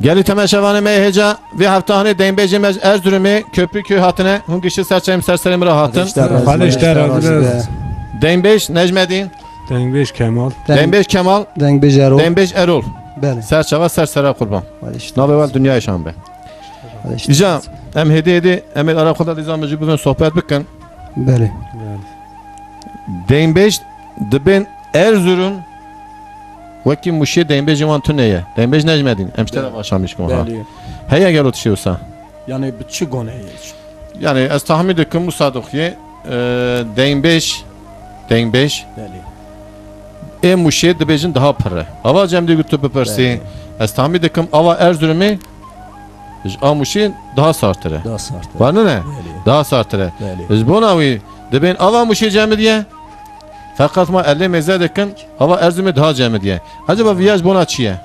Geli temeşevanı meyheca ve haftahane denbeci Erzurum'u Köprüköy hatine hungişi serçeyim serserim rahatın. Haliçler adres. Denbeş Necmedin, Denbeş Kemal. Denbeş Kemal, Denbeş Erol. Denbeş Erol. Bəli. Serçava sersere kurban. Haliçler. Nabevel dünya yaşam be. Haliçler. Diyeceğim, hem hediye hem el Arap kadar diyeceğim bugün sohbet bakın. Bəli. Denbeş dibin Erzurum Vaki muşi denbeş civan tüneye. Denbeş Necmedin. Emştere başlamış konu ha. Bəli. Heye gel otuşuyorsa. Yani bütçü gone hiç. Yani az tahmin ediyorum bu sadıkye denbeş Denbeş Bəli. muşi dibejin daha pırre. Ava cemde gütü bepersi. Az tahmin ediyorum ava Erzurum'u amuşi daha sartıre. Daha sartı. Var ne? Bəli. Daha sartıre. Bəli. Biz buna vi dibin ava muşi cemi diye. Fakat ma 50 meze dikin ava Erzurum'u daha cemi diye. Acaba viyaj buna çiye?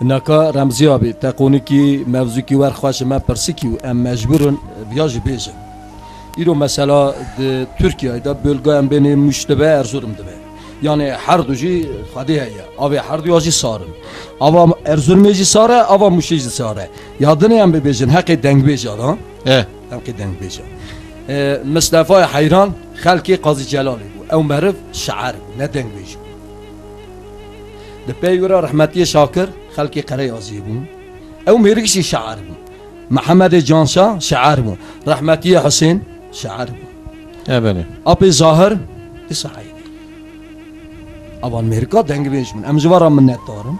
Naka Ramzi abi tekoni ki mevzu ki var xwaş me persi ki em mecburun viyajı bejin. İro mesela Türkiye'de bölge beni müştebe Erzurum dibe. Yani her duji xadiye ya. Abi her duji sarın. Ava Erzurum'u sarı, ava müşteci sarı. Yadını em bejin hakkı dengbej adam. Hakkı dengbej. Mustafa Hayran xalki Qazi Celali bu. Ev merif şair ne dengbej. Depeyura rahmetiye Şakir خلقي قرية عزيبون أو ميركسي شعر محمد جانشا شعر رحمتية حسين شعر Evet. أبي ظاهر إسرائيل أبان ميركا دنگ بيش من أمزوارا من نتارم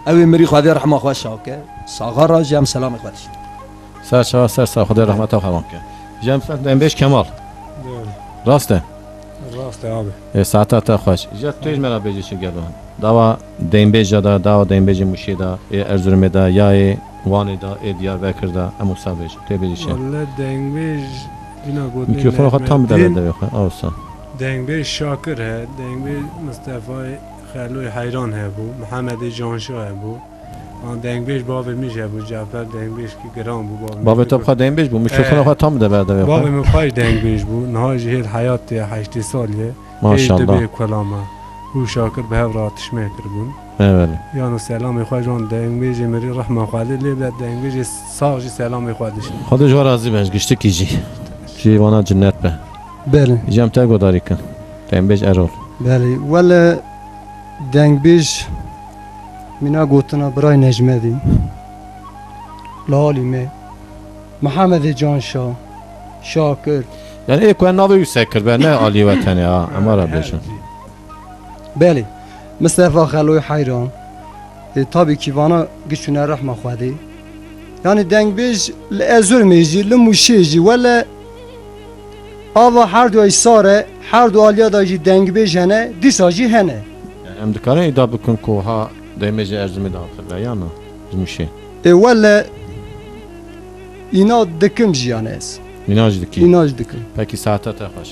أبي مري خدي رحمة خواه شاكر صغارا جام سلام إخواتي Serçava sersa Xuday rahmete xavan ke. Cem denbeş Kemal. Raste. Rast abi. Saata ta xoş. Jet tüj mera beji çi gelo. Dava denbeja da dava denbeji muşi da Erzurum'da da ya Van'da Diyarbakır'da Amusa beji. Tebeji şey. Vallahi Denbeş yine godne. Mikrofonu xat tam derede yok. Olsa. Denbeş Şakir he. Denbeş Mustafa Xaloy Hayran he bu. Muhammed Canşa he bu. An Denbeş babı miş he bu. Cafer Denbeş ki gram bu babı. Baba tabqa denbeş bu mikrofonu xat tam derede yok. Babı mufay Denbeş bu. Nahaj hel hayat ya 8 sal ye. Maşallah. Kalama. Bu Şakir به راتش میکردن. Evet. یعنی سلام خواجان دنگبیج مری رحمه خاله لیبل دنگبیج ساغجی سلام خواهدش. Xuday jo razı beş gişti kici. Civana cennet be. Bəli. Cem te godarikin. Denbeş Erol. Bəli. Vələ Dengbej mina gotuna Bray Necmedin. Lalime. Muhammed Canşa. Şakir. Yani ilk ben navi yüksekir be ne ali vatani ha. Amara beşin. Bəli. Mustafa Xaloy Hayran. Tabii ki bana güçüne rahme xwedi. Yani Dengbej Erzurum'u li Muşi vələ ava her du sare her du aliya da jî Dengbej hene dîsa jî hene. Yani em dikarin iddia bikun ku ha denbeji Erzurum'da hatır be yana. Muşi. Vələ inat dikim jî yani ez. Minaj diki. İnanç dikim. Peki saate te xoş.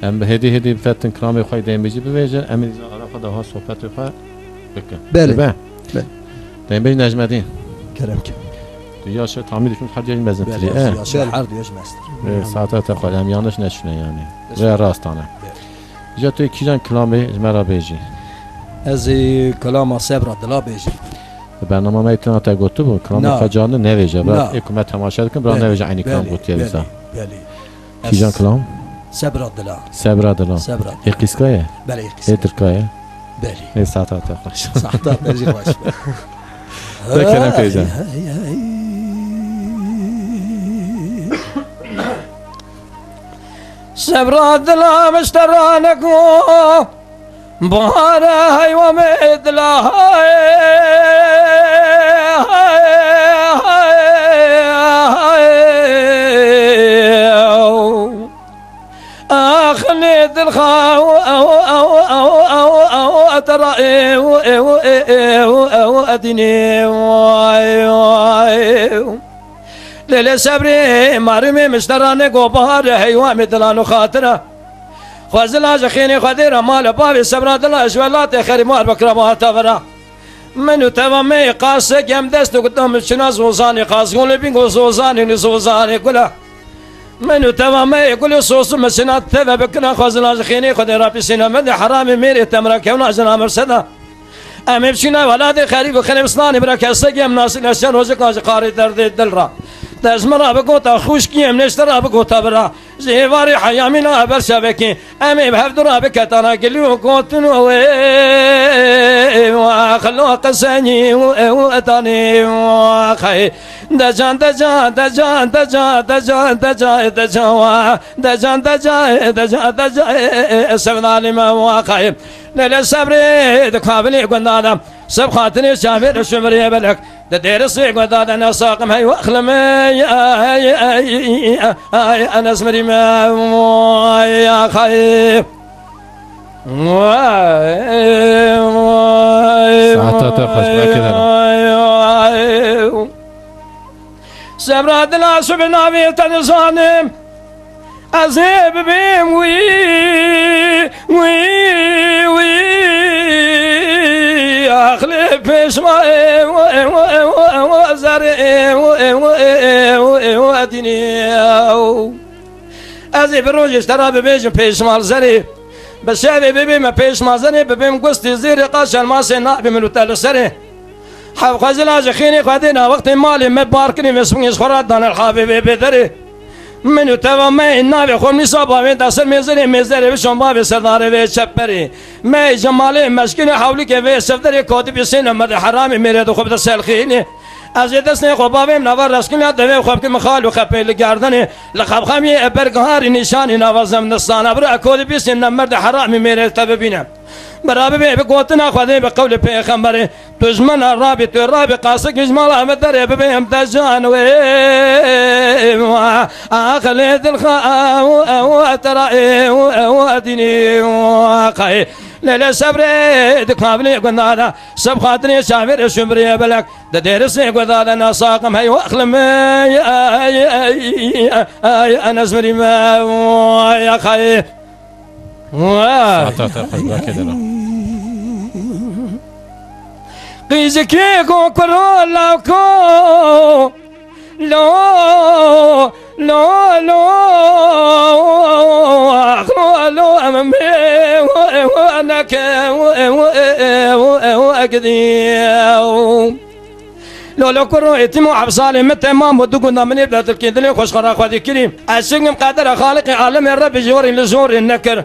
Em hedi fetin kramı xoy denbeji biveje em Arap'a daha sohbet xoy bikin. Bəli. Be. Bəli. Denbeş Necmedin. كرم كم Dünya şey tahmin ediyorum hadi yemezdim بله tiri. يا شعر عرض يا جماستر Saate te xoy hem yanlış neşine yani. Ve rastane. Jato ikijan klamı mera beji. هذه كلام صبر دلا بيجي برنامه ما ایتنا تا گوتو بو کلام نه. خجانه نویجه نه. بعد حکومت تماشا کن برای نویجه عینی کلام گوتیه بیسا بله کیجان کلام صبر دلا صبر دلام صبر اقیسکایه بله اترکایه بله ای ساعت تا خوش صحتا بيجي واش ده كلام كويسة. صبر دلا مشترانك بهارا هاي ومدلا أخلي الخاو أو ترى أدني ليلة صبري مرمي مشتراني قبار هيوامي دلانو خاطره خوازلا جخيني خديرة مال بابي صبرا دلا شوالات خيري مال بكرة ما تفرا منو تمامي قاسة جم دستو قدام شنا زوزاني قاس قولي بينغو زوزاني قولا منو تمامي يقول صوص مسنا تبا بكنا خوازلا جخيني خديرة بسنا من حرامي ميري تمرا كونا جنا مرسدا ام بچینه ولاد خریب و خربستانی برا کسته گیم ناسی لشن روز کاج قاری درد دل را دزمرا بگوتا خوش کیم نشترا بگوتا برا زیواری حیامینا بر شبکی امی بهفدرا بکتانا گلیو گوتنو و خلو قسنی و تانی و خی دجان دجان دجان دجان دجان دجان دجان دجان دجان دجان دجان سبنانی ما واقعي للصبر دكابلي قنادا سب خاطري شافر شمري بلك درسي قداد انا ساقم هي واخلم انا اسمري ما يا خايف ساعتها خشبه كده سبرات لا سبنا في تنظانم أزيب بيم وي أخلي بشمائي وزري وديني أزيب الروج اشترى ببيجم بيشمال زري بشابي ببي ما بيشمال زري ببيم قستي زيري قاشا الماسي نابي من وتال سري حب خزلا جخيني خدينا وقت مالي مباركني مسمي خرات دان الحبيب بدري منو توا ما النبي خو نصابه من دسر مزري بشون باب سردار و چپری ما جمال مشکل حولی که و سفدر کاتب سین مد حرام میره دو خوب دسل خینی از دست نه خو بابم نوار رسکل دو خوب که مخال و خپل گردن لخب خمی برگهار نشانی نوازم نستان ابر کاتب سین مرد حرام میره تب ببینم برابر به قوتنا خدای به قول پیغمبر دشمن رابط رابط قاسق جمال احمد در به امتجان و اخلد الخاء وترى وديني وقاي لا صبر دقابلي قنادا سب خاطري شامر شمري بلك درس قدادا انا ساقم هي واخلم انا اسمري ما يا خاي ساعتها خشبه كده قيزكي كو كرو لاكو لو لو لو اخلو لو امامي وانا واكدي لو كرو اتمو عبصالي متى ما مدقنا من يبدا تركيدني خوش خرا خدي كريم السجن قادر خالق عالم الرب جوري لزور النكر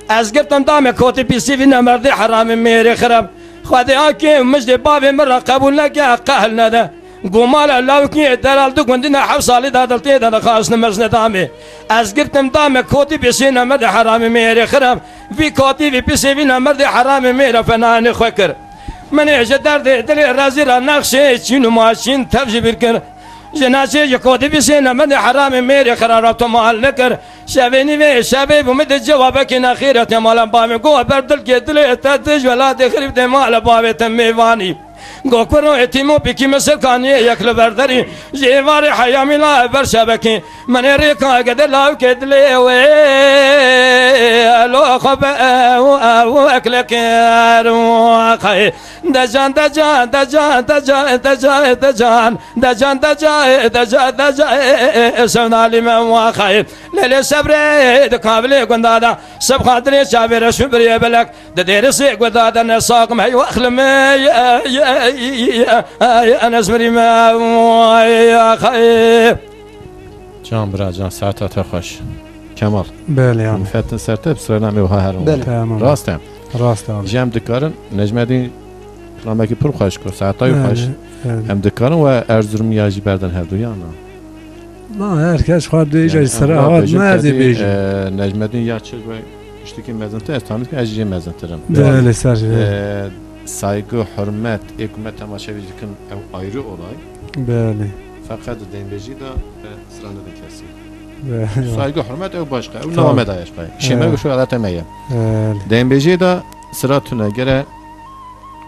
ازقرتم دام كوتي بي سي فينا مرضي حرام ميري خرب خدي اكي مجدي بابي مرة قبول لك قهلنا ده قومال لو كي دلال دو عندنا حوصالي دادلتي ده خاص نمزنا دامي ازقرتم دام كوتي بي سي مرضي حرام ميري خرب في كوتي بي سي فينا مرضي حرام ميري فناني خكر من اجا درد دل رازي را نقشه چينو ماشين تفجي بركر جناسي يكودي بسينا من حرام ميري قرارات مال نكر شابيني في شابيب ومد جوابك اخيرة مال بامي قوة بردل كدل تدج ولا تخرب دي مال بامي تميواني گوکرو اتیمو بیکی مثل کانی یکل برداری جیواری حیامی لا برشبکی من ریکا گده لاو کدلی و لو خب او اکلکر و خی دجان دجان دجان دجان دجان دجان دجان دجان دجان دجان سونالی من و خی لیل صبر دکابلی گندادا سب خاطری شابر شبری بلک ددیرسی گندادا نساقم هی و اخلمی انا اسمري ما يا خايف جان برا جان ساعتها خوش كمال بله يعني فتن سرته بسرنا میوها هر بله. تمام راستم راست abi. جام دکارن نجمدین رامکی پر خوش کو ساعتای خوش Evet. هم دکارن و ارزرم یاجی بردن هر دو یانا ما herkes خواهد ایجا سراحات ما از بیجی نجمدین یا چه و اشتکی مزنته استانید که اجیه مزنترم بله سر saygı, hürmet, hükümet tamaşavici ev ayrı olay. بله Fakat denbeci de sıranda da kesiyor. بله Saygı, hürmet ev başka, ev Tabii. devam edayış bay. İşime Evet. şu adet emeye. بله Denbeci de sıra tüne göre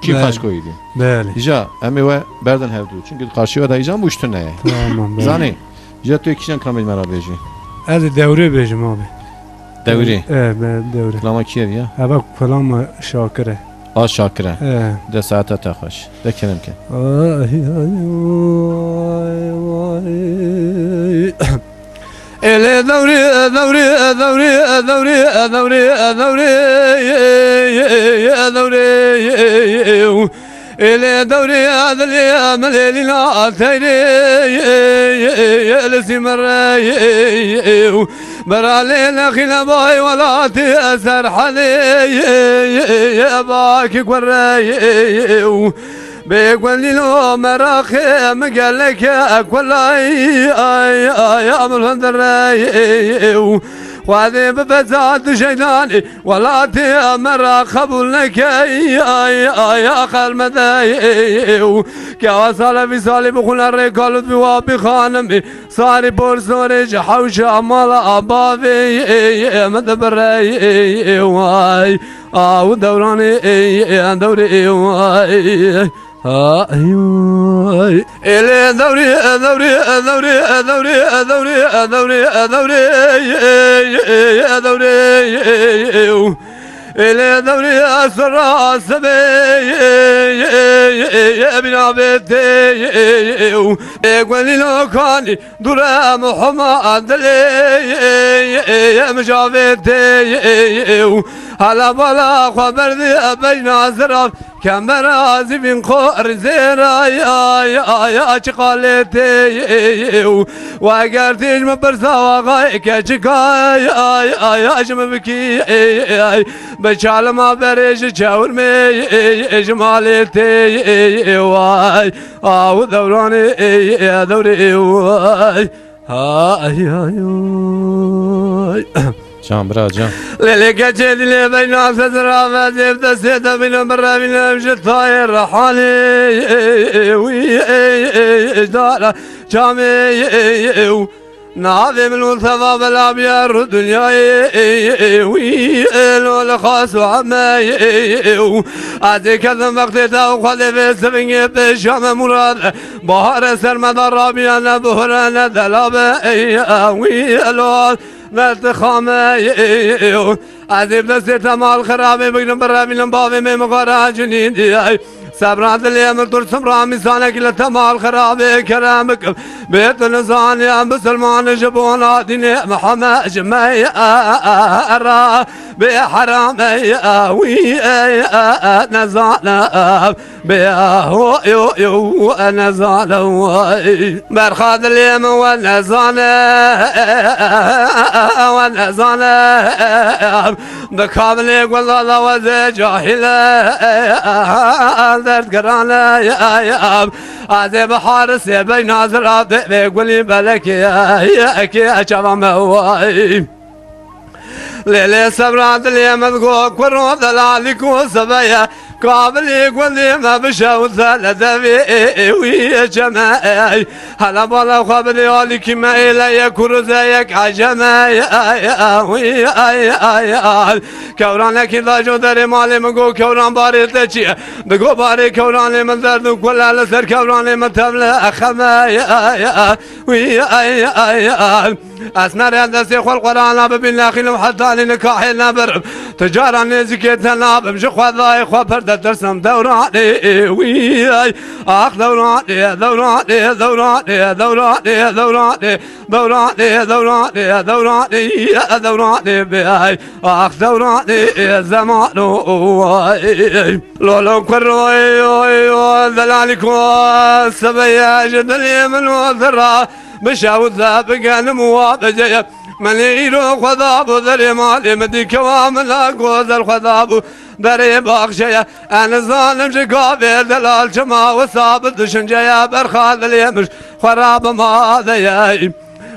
ki Evet. kaç koydu. بله İca emi ve berden hevdu. Çünkü karşıya da icam bu üç tüneye. tamam بله Zani. İca tu kişiden kamil merabeci. از دوره بیجم abi Devri. evet دوره Lama kiyev ya. هوا کلام شاکره Az şakire. evet De saate tahoş. De kenem ki. ele دوري دوري دوري دوري دوري دوري دوري إلى دوري هذا اليوم الليل لا تيري يلسي مري برالينا خلا باي ولا تأثر حدي يا باكي قري بيقول لي لو مراخم قال لك اكل يا من وهذه بفزاد شيطاني ولا تمر قبل لك يا خرمدي كوصل في صالب بخل الرجال في وابي خانمي صاري بورسورج حوش عمال ابابي مدبري واي ودوراني دوري واي إلى دوري دوري دوري دوري دوري دوري دوري يا دوري إلى دوري أسرى سبي يا ابن عبيدي يقول لي لو كان درا محمد يا مجابيدي هلا بلا خبر ذي بين أزرار كمرازي من خور زيرا يا شقالتي وقرتيج مبرسا وغايك شقاي يا شمبكي بشال ما بريش شاور مي جمالتي واي ودوراني يا دوري واي جان برا جان ليلك جدي لي بين أسرى فزيف تسيت من برا من أمشي طاير رحالي وي دارا جامي ناظم الثواب الأبيض دنياي وي لو خاص وعماي أديك ذنبقتي وخذ في سبني بشام مراد بحر سرمد الربيع أنا بحرنا دلابي وي لو نتخامي عذب نسيت مال خرابي بقلم برامي لنبابي من مغارا جنيدي سبرات اليوم ترسم رامي سانك لتمال خرابي كرامك بيت نزاني عم بسلمان جبونا ديني محمد جمعي أرى بحرامي وي نزانا بيهو يو نزانا برخاد اليوم ونزانا ونزانا بكامل والله وزي جاهلة درد قرانا يا هذا بحارس بين ناظر بيقولي بلك يا كي شباب هواي ليلة سبرات اليوم تقول كرو ذلالك وسبايا قابل يقول لي ما بشاو ثلاثة ويا جماعي هلا بلا قابل يقولك ما إلي كرزيك عجماعي ويا كورانك إذا جو دري مالي مقو كوران باري تشي دقو باري كوراني من درد كل على سر كوراني من تبلا خماي ويا أسمر هندسي خلق قرآن ببين خلو حتى لنكاحي نبرم تجارة نزكيتنا نابم شخوة ضاي خوا بردة ترسم دوراني وياي آخ دوراني دوراني دوراني دوراني دوراني دوراني دوراني دوراني دوراني بياي آخ دوراني زمان واي لولو كروي ذلالك والسبيا جدلي من وذرا بشاوت ذابق موابجة منيرو خذاب ذري مالي مدي كوام لا قوز الخذاب ذري باخشية أنا ظالم شقابي دلال جما وثابت شنجيا برخاذ اليمش خراب ما ذياي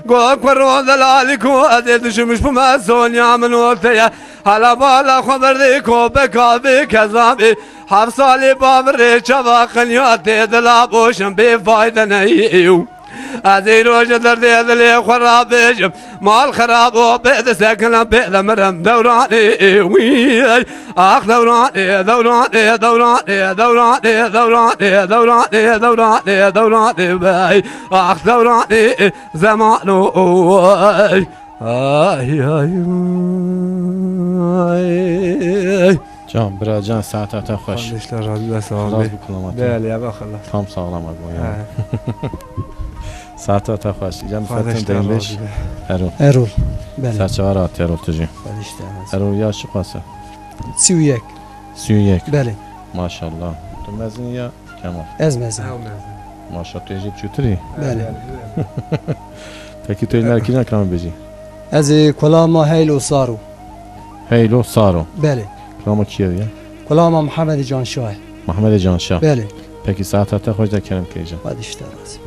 قو كرو ذلالك وأديت شمش بما سونيا من وقتيا هلا بالا خبر ذيكو بكابي كذابي حفصالي بابري شباقن ياتي دلابوشن بفايدة نيو هذه روجة دردي هذي خرابيش مال خراب وبيد ساكن بيد مرم دوراني وياي آخ دوراني دوراني دوراني دوراني دوراني دوراني دوراني دوراني باي آخ دوراني زمانو واي جان برا جان ساعتها خوش خليش لرجل خلاص سامي بكلامات بله يا بخلص tam sağlam abi ya. Saata خوش جام فتن دنبش ارو Erol. Bəli. سرچوار ات ارو تجی Bəli işte. ارو یا شو قاسه 31. 31 Bəli. maşallah تو مزین یا کمال Ez mezin. ماشا تو یجیب چوتری Bəli. پکی تو اینا کی نکرام بیجی Ez kulağıma heylo saru. هیلو سارو Bəli. کلام کیه یا Kulağıma Muhammed Can Şah. محمد جان شاه Bəli. پکی ساعت تا خوش دکرم که ایجا Hadi işte razı.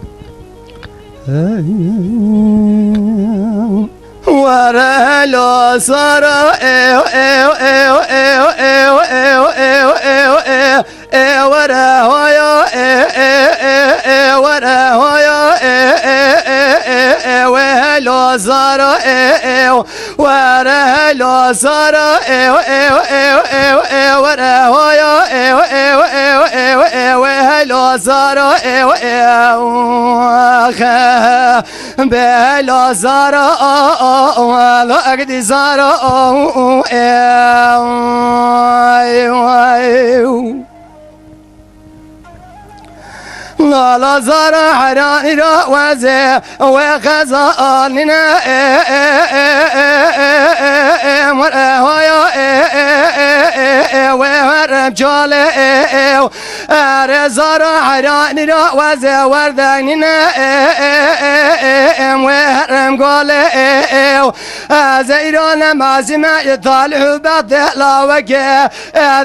Varelo sara ev ev ev ev ev ev ev ev ev ev vara hoya ev ev ev ev vara hoya ev ev ev ev velo sara ev varelo sara ev ev ev ev ev vara hoya ev ev ev ev ev velo sara ev ev bela zara la agdi zara لا لا زرع حراني را وزي وخزاننا وهرم جالي زرع حراني را وزي ورداننا وهرم قالي زيران مازمة يطالع بعد لا وجه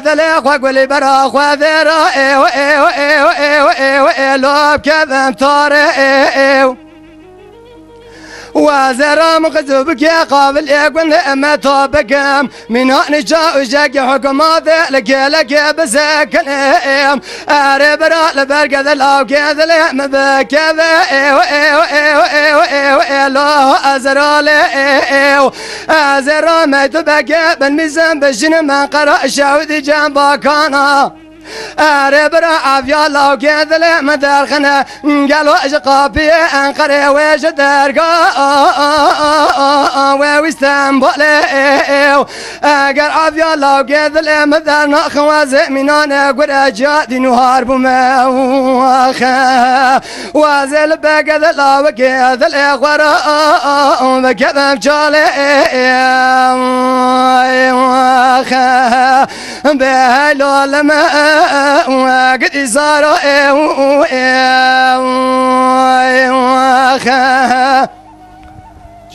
ذلك وقولي براخ وذرا لو كذا طارئ وزرا مغزوبك يا قابل يقول ما توبكم من هون جاء وجاك حكومات لك بسكن أربرا لبرق ذا كذا لهم بكذا لو أزرا أزرا ما تبكى بالميزان بجن من قرأ شاودي جنبك أنا أربرا عفيا لو كذا مدارخنا قالوا أشقابي أنقري ويش درقا ويستنبول قال عفيا لو كذا مدارنا خوازي منانا قد أجادي نهار بما وازل بكذا لو كذا الإخوارا بكذا بجالي بهلو لما قد صاروا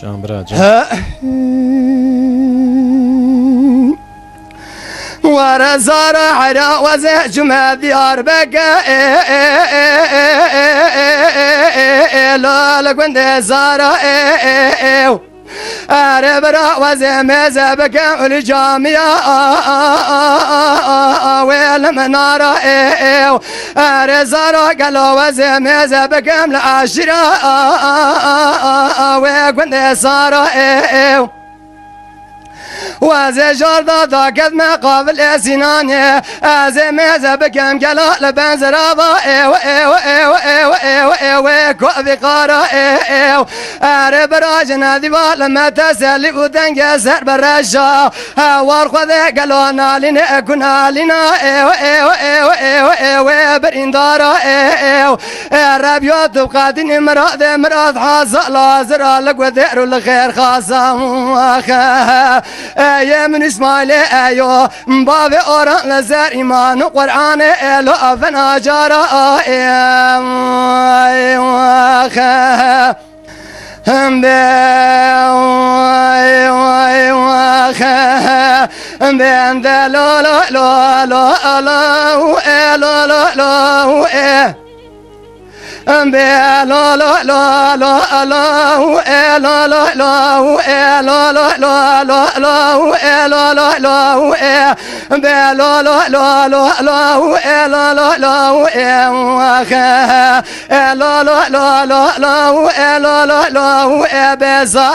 جان برا جان ورا زار حرا وزع جمع ديار بقى لا لقند زار أربرا وزمزة بكم الجامعة والمنارة أرزارا قالوا وزمزة بكم العشرة وكنت صارا وزجار ضادا قد ما قابل سناني أزمزة بكم قالوا لبنزرابا وكوفي قارا أربرا جنادي لما تسلي ودنجا سر برشا وارخذ قالوا نالنا كنا لنا وبرندارا ربيوت وقادين مراد حاصل لازر لقدر الخير خاصة يا من اسماعيل ايو بابي اوران لزر ايمان قران الو افنا جارا هم بين لا لا لا لا لا لا لا لا لا لا لا لا لا لا لا لا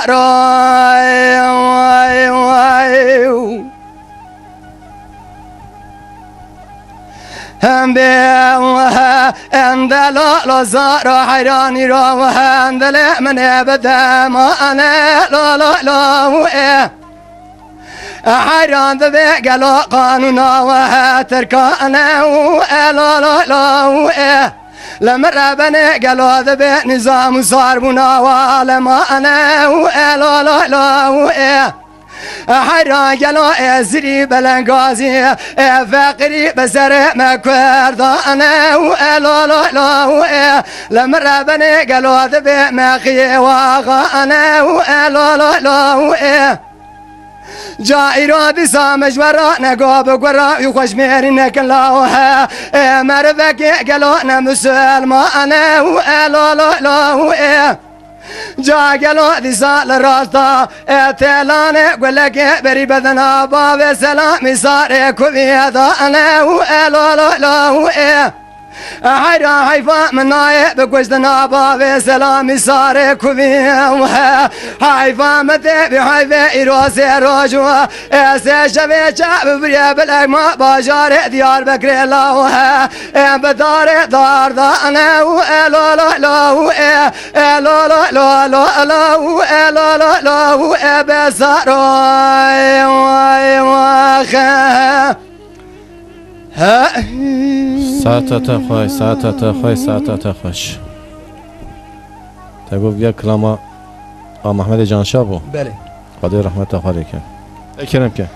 لا هم بيوها اندلا لزار حيراني روها اندلا من ابدا ما انا لا لا لا حيران ذبي قالوا قانونا وها تركانا لا لا لا لما ربنا قالوا ذبي نظام صار بنا ولما انا لا لا لا حيران قالوا ازري بلنغازي فقري بزر ما كردانا ولا لا لا لما بني قالوا ذبي ما خي واغانا ولا لا لا جائرة بسامج ورا نقاب ورا يخش ميرنك الله مرفك قالوا مسلمان ولا لا لا جا قالوا ذي سال راستا اتلاني قولك بري بدنا باب سلامي صار كوي هذا انا ولا لا لا حيرا حيفا من نايب بقوشتنا باب سلامي صار كوي حيفا متبي حيفا إيروسي روجوا اسي شبي شعب بريا بلك ما باجار ديار بكري الله بدار دار دا انا ولا لا لا لا لا لا لا لا لا لا لا بسراي واخا ساعتت خوش ساعتت خوش ساعتت خوش تبو بیا کلاما محمد جانشاه بو بله خدای رحمت خاری کن اکرم که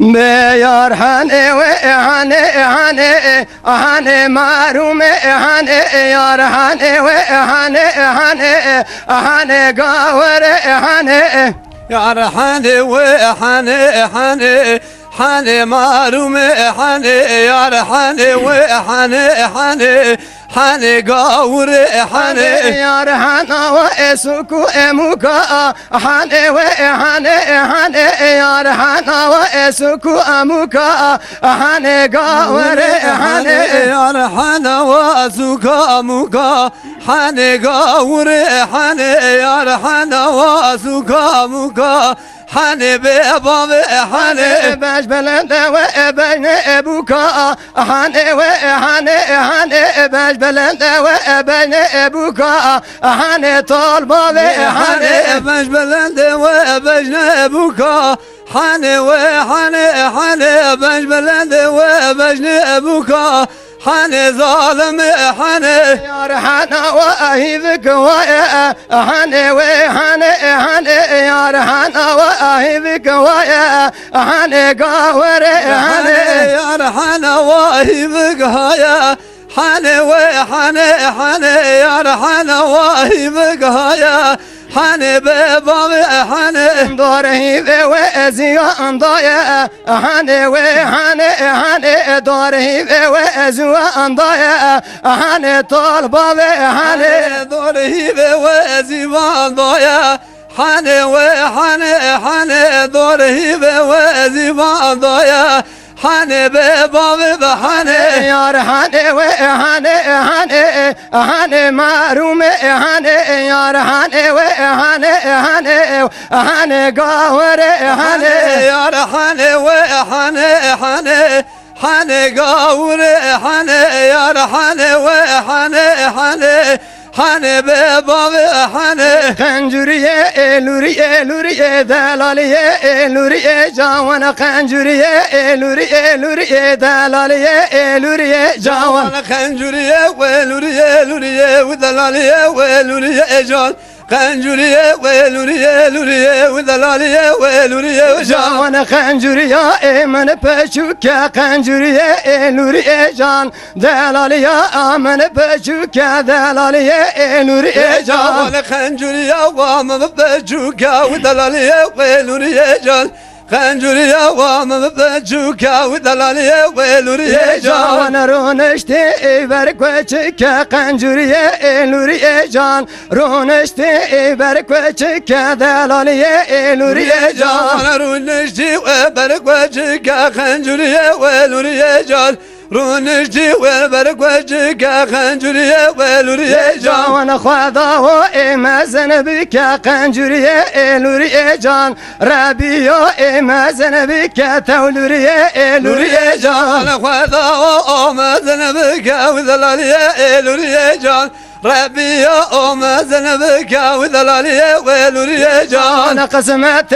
بيار حاني وحاني حاني حاني معروم حاني يار حاني وحاني حاني حاني قاور حاني يا رحاني وحاني حاني حاني ماروم حاني يا رحاني وحاني حاني حاني قاور حاني يا رحانا واسكو اموكا حاني وحاني حاني يا رحانا واسكو اموكا حاني قاور حاني يا رحانا واسوكا موكا حاني قاور حاني يا رحانا واسوكا موكا حاني بابا حاني باش بلند وبين ابوكا حاني وحاني حاني باش بلند وبين ابوكا حاني طالبا حاني باش بلند وبين ابوكا حاني وحاني حاني باش بلند وبين ابوكا حاني ظالم حاني يا رحانا واهيبك ويا حاني وحاني حاني يا رحانا واهيبك ويا حاني قاور حاني يا رحانا واهبك هيا حاني وحاني حاني يا رحانا واهبك هيا حاني بابا حاني دوره وزيان ضايا حاني وحاني حاني دوره وزيان ضايا حاني طالبا حاني دوره وزيان ضايا حاني وحاني حاني دوره وزيان ضايا حاني بابا حاني يا رحاني وحاني حاني حاني معروم حاني يا رحاني وحاني حاني حاني قاور حاني يا رحاني وحاني حاني حاني قاور حاني يا رحاني وحاني حاني حاني بابا حاني خنجريه لوريه لوريه دلاليه لوريه جاوانا خنجريه لوريه لوريه دلاليه لوريه جاوانا خنجريه ولوريه لوريه ودلاليه ولوريه جان خنجريه ولوريه لوريه ودلاليه ولوريه جان جاوانا خنجريه من بشوكا خنجريه لوريه جان دلاليه من بشوكا دلاليه لوريه جان جان خنجريه وام بجوكا ودلاليه ولوريه جان خنجريه وام بجوكا ودلاليه ولوريه جان جاوانا رونشتي بركوچكا خنجريه لوريه جان رونشتي بركوچكا دلاليه لوريه جان جان رونشتي وبركوچكا خنجريه ولوريه جان رونشتي وبركوچكا خنجريه ولوريه جان جاوانا خواضاو اما زنبكا خنجريه لوريه جان ربيو اما زنبكا تولوريه لوريه جان انا خذا ما ذنبك وذلاليه لوريه جان ربي يا ذنبك وذلالي ولوري جان أنا قسمت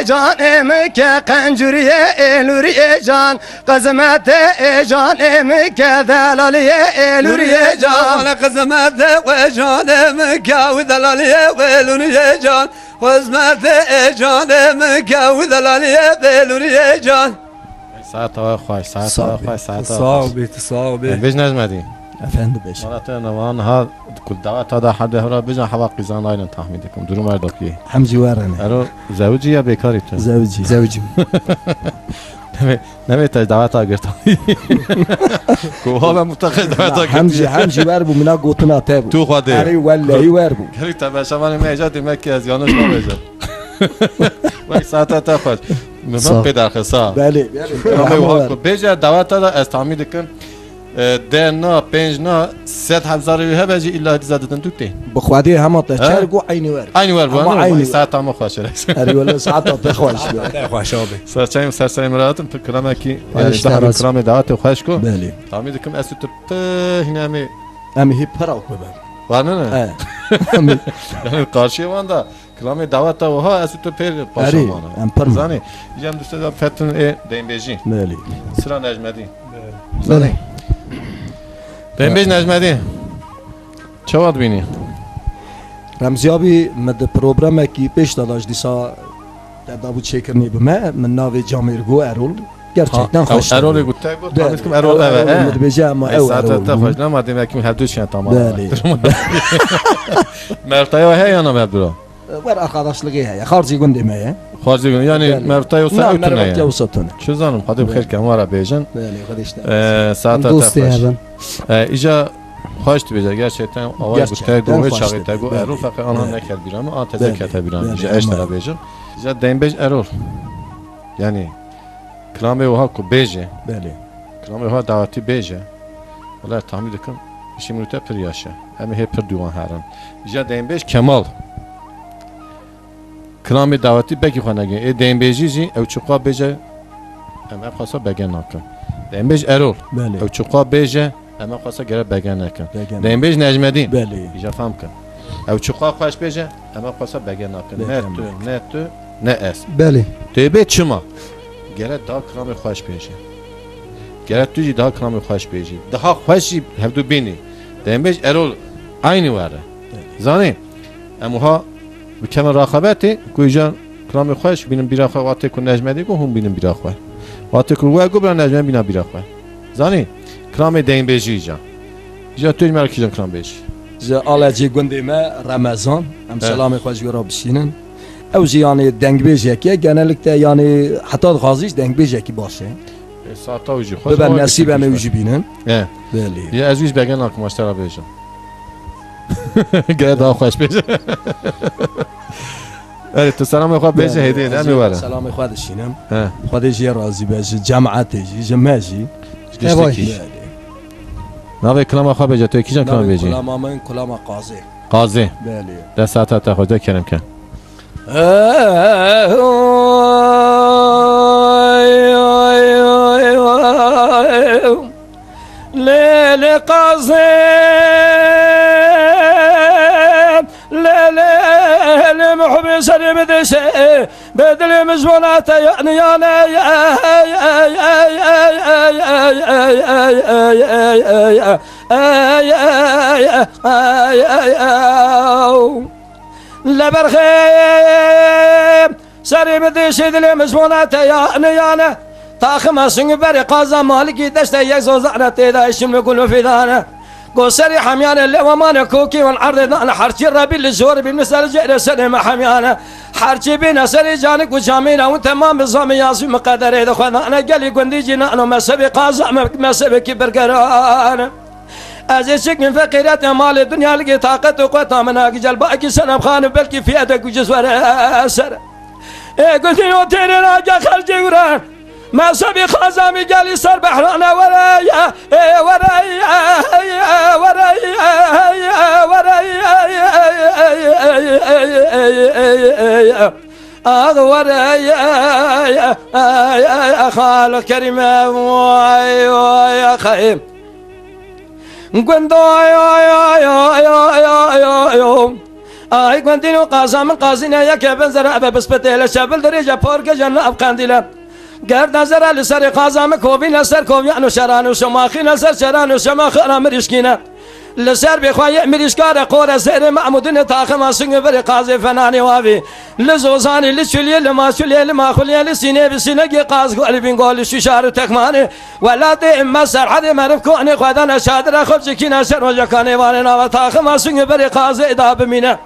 جانمك قنجري لوري جان قسمت جانمك ذلالي لوري جان انا قسمت وجانمك وذلالي ولوري جان قسمت جانمك وذلالي ولوري جان ساعت ها خوش ساعت ها خوش ساعت ها صعبت صعبت دنبیج نجمدی Efendi beş. مرات نوان ها كل دعوت هذا حد هرا بيجا حوا قيزان لاين تحميدكم درو مردوكي Hamci varane. ارو زوجي يا بيكاري تو Zevci. زوجي نمي تاج دعوت اگرتا کوها متقد دعوت Hamci var bu mina gotuna tabu. تو خواده Ari vallahi var bu. گلی تباشا من میجا دمکی از یانش نمیجا وای ساعت تا خوش من پدر خسا Beli. رامي وهاك بيجا دعوت هذا استعميدكم دنا بينجنا 7000 يوه بيجي الا زادتن توتي Bu xwadi hema te çergu aynı var. aynı var bu Ama ana aynı. ساعت ما خوش رس Ari valla saat te xoş. خوشابه سرچایم سرسای مراتم فکرامکی Alişte ده razı. کرام دعوت خوش کو Beli. تعميدكم اسو تپ هنامي Em hep para okudum. وانه نه He. yani karşıya vanda krami davet da oha اسو تپ پر Ari. پاشمانه Em parma. زاني يجم دوست دا فتن ای دنبیجی Beli. sıra necmedi بله دنبیج necmedi چواد بینی Ramzi abi med programa ki peş dalaş disa da bu çekirni bime min nave Camirgo Erol gerçekten hoş. ارول گوته بود تعمیدکم ارول اوه Med beja ama ای ev ساعت تا Erol. خوش نمادیم یکی هر دو چند تمام Beli. مرتای و هی یا نه برو Var arkadaşlığı ya. Harcı gündeme. خارجی گون یعنی بله. مرتای و Ne سعی merhaba تونه yavsatın. چه زانم خاطر بخیر که ما را بیجن Beli kardeşler. ساعت تا دوستی خوش هستن ایجا خوش بیجا gerçekten avay Gerçekten گوته گوه hoştu. چاقی گو بله. ارول فقط آنها بله. نکرد بیرم آن بله. تزه کته بیرم بله. ایجا اش اما. ترا بیجم ایجا دنبیج ارول یعنی کلامه وها کو بیجه Beli. کلامه وها دعوتی بیجه ولی تحمید کن işi minute pir yaşa hem hep pir duvan haran ایجا دنبیج کمال کلامی دعوتی بکی خانگی ای دنبیجی جی او چقا بیجه ام خاصا بگن نکن دنبیج ارول Beli. او چقا بیجه ام خاصا گره بگن نکن Begen. دنبیج نجمدین Beli. ایجا فهم کن او چقا خوش بیجه ام خاصا بگن نکن نه بگن تو نه تو نه اس بله تیبه چما گره دا کلامی خوش بیجه گره تو جی دا کلامی خوش بیجی daha خوشی هفدو بینی دنبیج ارول aynı واره زانی اموها bu kemer rakabeti kuyucan krami خوش بینم بیرا خواه واته کن نجمدی گو هم بینم بیرا خواه واته کن وگو برا نجمدی بینا بیرا خواه زانی krami دین بیجی جان جا توی مرکی جان krami بیجی Ze alaci gündeme Ramazan. Em selamı hoş göre bisinin. Evzi yani dengbejeki genellikle yani hatta gaziş dengbejeki başı. ساعتا وجی خوش Ben nasibem evci binin. نه Beli. یه از ویش بگن نکن ماشترا بیجان گره daha خوش بیجی Evet, tu selam خواه بیجی هدیه ده میبره Selamı kardeşim. ها Kardeşi razı beji cemaati cemaji. گشتکی نوی کلام خواه بیجی تو یکی جان کلام بیجی Kulamamın kulama qazi. قاضی Beli. ده ساعتا تا خواه ده کرم کن ليل قاصم ليل محبس المدس بدل مزونات يعني انا لبرخيم سري بديش دل مزونات يعني انا تاخم سنگ بر قازا مالکی دشت یک زوزعنا تیدا اشم نقول في دانا قصري حميان اللي ومان كوكي والعرض دانا حرشي الربي اللي زور بالمثال جئر سلم حميانا حرشي بينا سري جانك وجامينا وانت ما بزامي ياسي مقدر اذا خذانا قالي قندي جينا انا ما سبي قازا ما سبي كبر قران ازيشك من فقيرات مال الدنيا لقي طاقة وقوة من اجل باقي سنة بخان بلكي في يدك وجسور سر قلت له تيري راجع خرجي وران ما سبي خازامي قالي صار بحرانا ورايا ورايا ورايا ورايا ورايا خال كريمة يا خيم قندو ay قندينو قاسم قاسينا يا كبن زرع بسبتيل شبل درجة بورك جنة قنديله گرد نظر لسر قازم کوبی نسر کوبیان و شران و شماخی نسر شران و شماخ را مرشکینه لسر بخوای مرشکار قور زیر معمودن تاخم آسنگ بر قاضی فنانی وابی لزوزانی لچولی لماشولی لماخولی لسینه بسینگی قاز گولی بینگول ششار تکمانه ولاد اما سرحد مرف کونی خودان شادر خوب جکی نسر و جکانی وارنا و تاخم آسنگ بر قاضی اداب مینه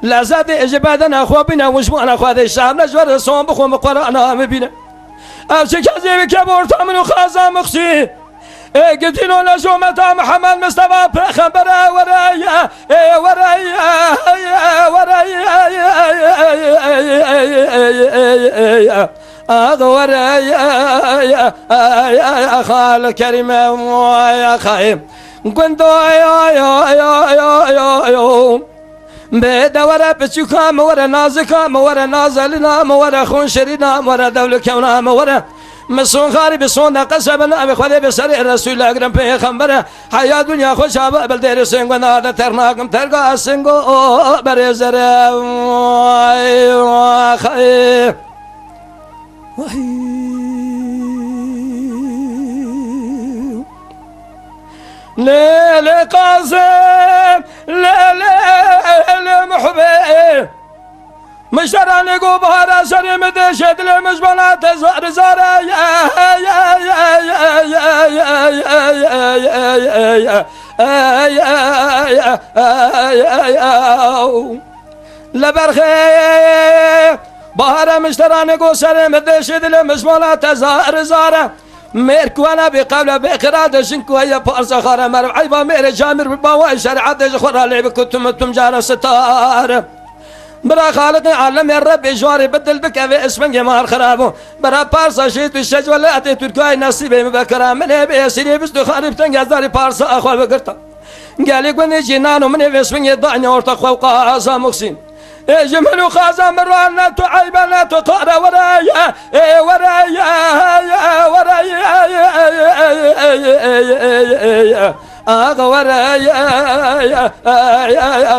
لذت اجبادنا خوابینا وشمانا خواد شهر نجور رسوم بخوم قرآن مبینه افشي كذي كبرت من وخازم مخشي قلتلو نجومة محمد مصطفى خبر ورايا ورايا ورايا خال كريم يا خايم كنت يا بدورة بتشوكا مورا نازكا مورا نازلنا مورا خون شرينا مورا دولة كونا مورا مسون خاري بسون قسبنا بخذي بسر الرسول اكرم پیغمبر حياة دنيا خوش اب بلدير سنگو ناد ترناكم ترغا سنگو برزر خير ليل قاسم ليل محبي مشتراني قو بهارا سري مدشد لمجبنا تزوار زارا لبرخي بهارا مشتراني قو سري مدشد لمجبنا تزوار زارا ميركوانا بقبل بقراد شنكو هي بارس خارا مرعي مير جامر بباوي شرعت خرا لعب كنتم تمجار ستار برا خالد علم الرب جواري بدل بك في اسمك مار خرابو برا بارس شيت الشج ولا اتي تركاي نصيبي مبكرا من بيسري بس خارب تنجزاري بارس اخو بقرتا قال لي كون جنان من اسمك يضعني ورطق فوق عصا مقسم جمل خازم مرانا تعيبنا تقرا ورايا ورايا ورايا ورايا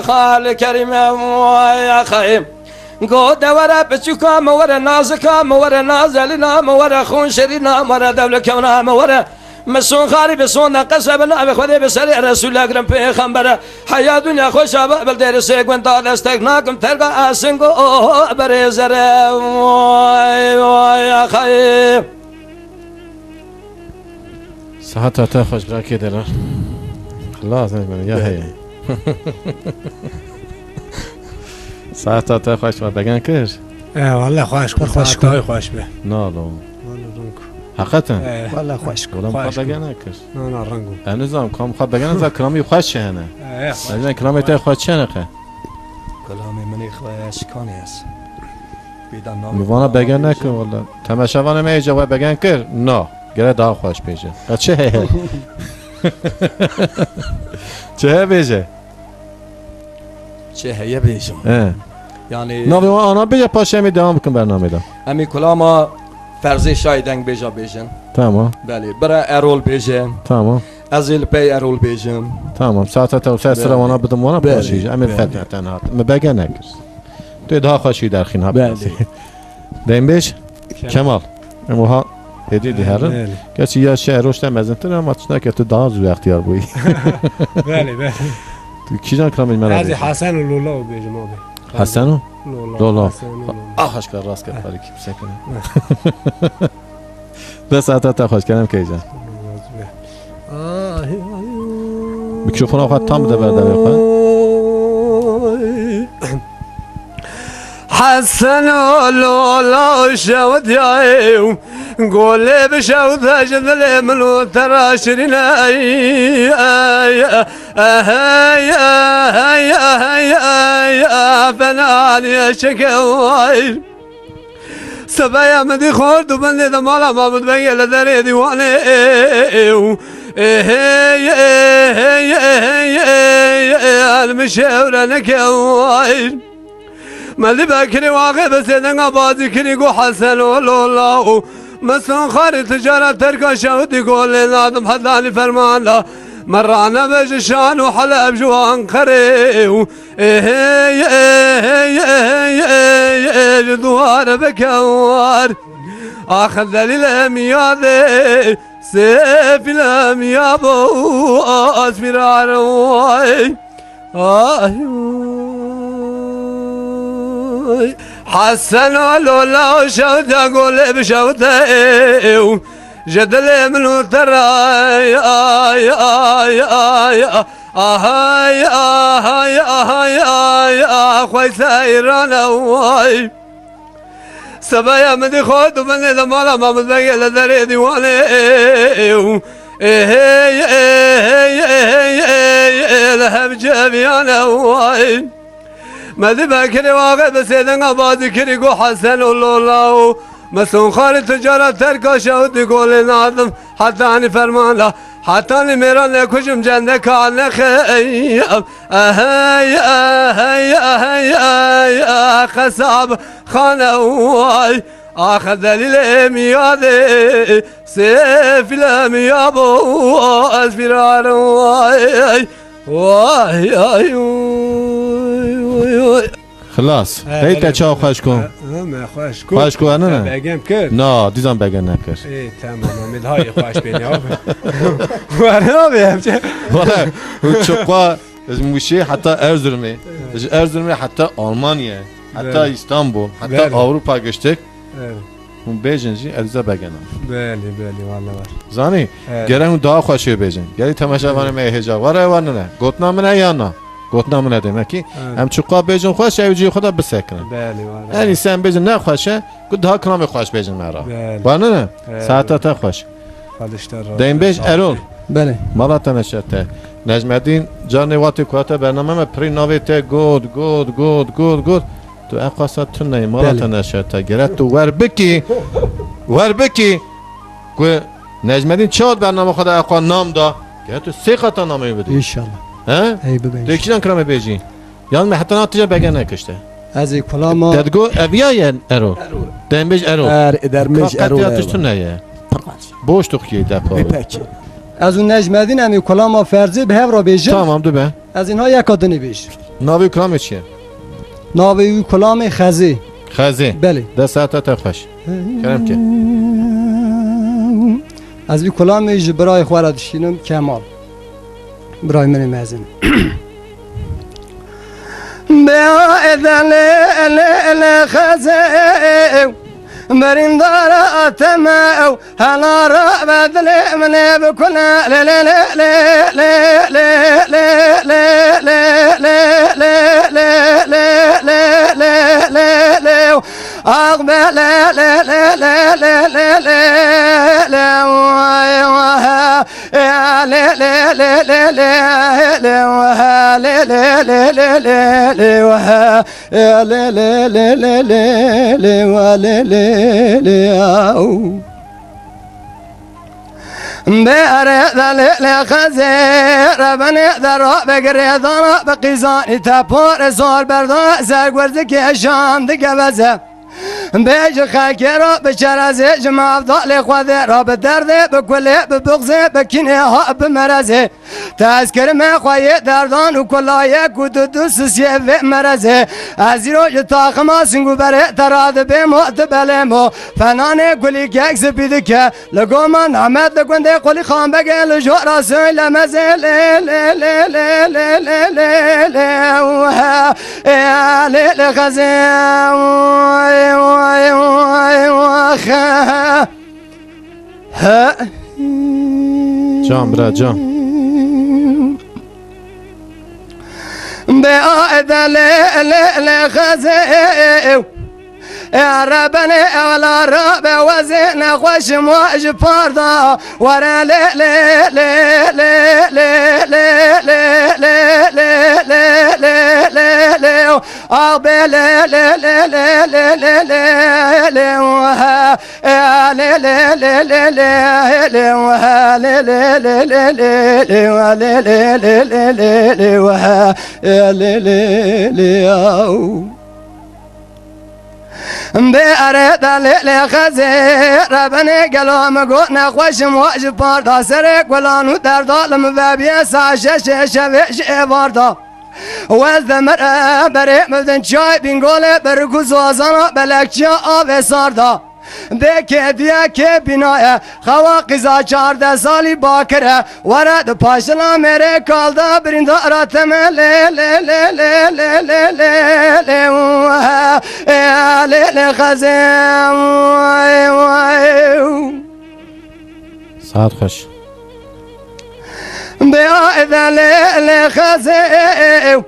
خال كريم يا خيم قود ورا بتشكا مورا نازكا مورا نازلنا مورا خون شرينا مورا دولة كونا مورا مسون خاري بسون قسبنا بخذي بسرع رسول اكرم پیغمبر حياة دنيا خوش اب بلدير سيكون دار استغناكم ترقى اسنگو برزر يا خير ساعت تا خوش براكي دلار خلاص يا هي ساعت تا خوش بگن کر والله خوش خوش خوش به نالو حقیقتا والله خوش ولم خود بگن کر نه رنگو هنوزم کام خود بگن از کلامی خوش هنه نه کلامی تا خوش چنه کلامی منی خوش کانی است میوانا بگن نکن والله تماشاوانه می جواب بگن کر نه گره دا خوش بیجه چه هه چه بیجه چه هیه بیجم یعنی نه بیوان آنا بیجه پاشه می دوام بکن برنامه دا امی کلاما فرزی شایدنگ بیجا بیجن تمام بله برای ارول بیجم تمام ازیل پی ارول بیجم تمام ساعت تا ساعت سر وانا بدم وانا بله. باشی امی فتح تنها مبگن نکر تو دا خوشی در خین ها بله. دیم بیش کمال اموها هدی هرن کسی یا شهر روشتن مزنتر اما تشنا که تو دا زو اختیار بوی بله بله تو کی جان کلام من هذه حسن ولولا وبيجم هذا حسنو لولا حسن ولولا. آخش کار راست کرد فرقی بسه کنه ده ساعت تا خوش کنم که جان میکروفون آخواد تام بده برده بخواه حسن ولولا شود يايو قولي بشوت اجذل ملو ترى شرنا يا فنان يا شكواير سبايا مدي خورد وبني دمالا ما بدبي لدري ديواني المشاورة نكواير مالي بكري واقع بس انا بازي كري قو حسن ولولا مسون خارج تجارة تركا شهودي قول لازم حداني فرمان لا مرانا بجشان وحلب جوان قريو دوار بكوار اخذ دليل اميادي سيف الاميابو اصبر عروي حسن لولا شوت اقول بشوته جدل من ترى يا يا يا يا هاي هاي هاي يا خوي سايرنا واي سبايا مدي خود من المالا ما مزاق لدري ديواني لهم جابي انا واي ما ذي بكري واقع بسيدنا غبادي كريقو حسن الله مسون خارج تجارة تركا شهود يقول ناظم حتى اني فرمان له حتى اني ميران كجم جنة كان خيام اهي اهي اهي اهي خساب خانواي اخذ دليل اميادي سيف الاميابو اسفرار واي واي واي خلاص هيك تشاو خوش کن ما خوش خوش کن نه بگم کرد نه دیدم بگن نکر ای تمام مدهای خوش بینی آب ورنا بیم چه والله وتشقوا موشي حتى ارزرمي حتى المانيا حتى اسطنبول حتى بله. اوروبا گشتك اون بیجنجی ارزا بگن بله بله والله var زانی Evet. گره اون daha خوشی بیجن گری تماشا وانه مهجا واره وانه نه گوتنا منه یا نه گوتنا منه demek ki Evet. هم چقا بیجن خوش evci خدا بسکنه بله والله yani sen بیجن نه خوشه گو daha کنام خوش بیجن مرا بله وانه نه Evet. ساعت تا خوش Kardeşler razı دیم بیج ارول بله مالا تنشته نجمدین جان واتی کوتا برنامه ما پری نویته گود تو اقاسا تو نه مالا بله. تنشته گرت تو ور بکی که نجمدین چاد برنامه خدا اقا نام دا گرت تو سه قطع نامه بدی انشالله ها ای ببین دیکشان کرامه بیجی یان محتنا تیجا بگه نکشته از این کلاما تدگو اویا ارو دیم بیج ارو درمج قطعی آتش تو نه boş توخیه دپا بپکی از اون نجمدین همی کلاما فرزی به هفرا بیجن tamam دو به از اینها یک آدنی بیش ناوی کرامه چیه ناوی کلام خزی خزی بله ده ساعت تا خوش کرم که از این کلام برای خوارا دشینم کمال برای من مزن بیا ادل ال خزی برین دارا تماو هلا را بدل من بكل لا لا لا لا لا لا لا لا لا لا لا لا لا لا لا أقبل لا لا لا لا لا لا لا لا وها لا لا لا لا لا لا وها لا لا لا لا لا لا وها لا لا لا لا لا لا ولا لا بأرد خزير بني ذرا بقري ذرا بقيزاني تابور زور بردا زرق ورزك شام دقبزه بيج خاكرة بشرزي جمع افضل خوذي راب الدرد بكل ببغزي بكيني هاب بمرزي تذكر ما خوي دردان وكل يك ودوس سيف مرزي ازيرو يطاق ما سنگو بري تراد بموت بلمو فناني قولي كيكس بيدك لقوما نعمد لقوندي قولي خان بقى لجو راسي لمزي لي لي لي لي لي لي لي لي وها لي لي خزي جان برا جان بأعد لخزي يا ربنا ولا رب وزن خوش موج فردا ورا لا لا لا لا لا لا لا لا لا لا لا لا لا أقبل لا لا لا لا لا لا لا لا وها لا لا لا لا لا لا وها لا لا لا لا لا ولا لا لا لا لا وها لا لا لا بأره دلیل خزه ربنه گلام گو نخوشم واجب پاردا سره گلانو در دالم و بیه ساشه شوش واردا وز دمره بره مدن چای بینگوله برگوز وازانا بلکچه آوه ساردا بکه دیه که بینایه خوا قیزا 14 سالی باکره ورد پاشلا میره کالدا بریندا راتمه لی لی لی لی لی لی لی لی لی خزم ساعت خوش بیا لی خزم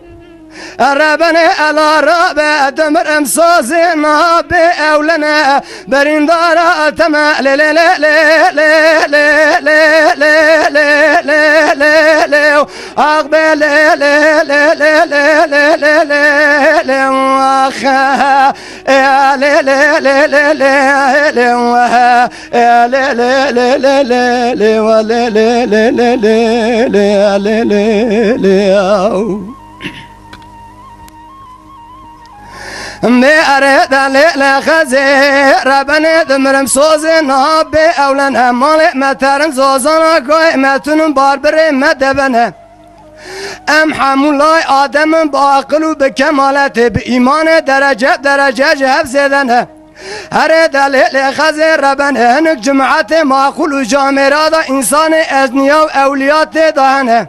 ربنا على رابع تمر امصاص ناب اولنا برندارا تما لا لا لا لا لا لا لا لا لا لا لا اقبل لا لا لا لا لا لا لا لا لا واخا لا لا لا لا لا لا واخا لا لا لا لا لا لا ولا لا لا لا لا لا لا لا میاره دلیل خزه ربنه دمرم سوز ناب اولن مال مترن زوزانا گوی متونم بار بره مدبنه ام حمولای آدم با عقل و به کمالت به ایمان درجه جهب زدنه هر دلیل خزه ربنه هنک جماعت معقول و جامعه دا انسان ازنیا و اولیات دهنه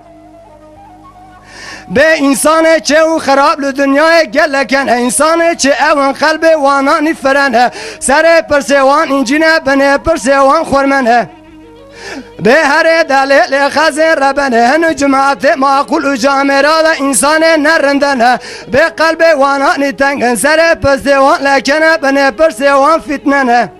به انسان چه او خراب ل دنیای گلکن انسان چه اون قلب وانانی فرنه سر پرسوان انجینه بنه پرسوان خورمنه به هر دلیل خزه ربنه هنو جماعت معقول و جامعه دا انسان نرندنه به قلب وانانی تنگن سر پرسوان لکنه بنه پرسوان فتننه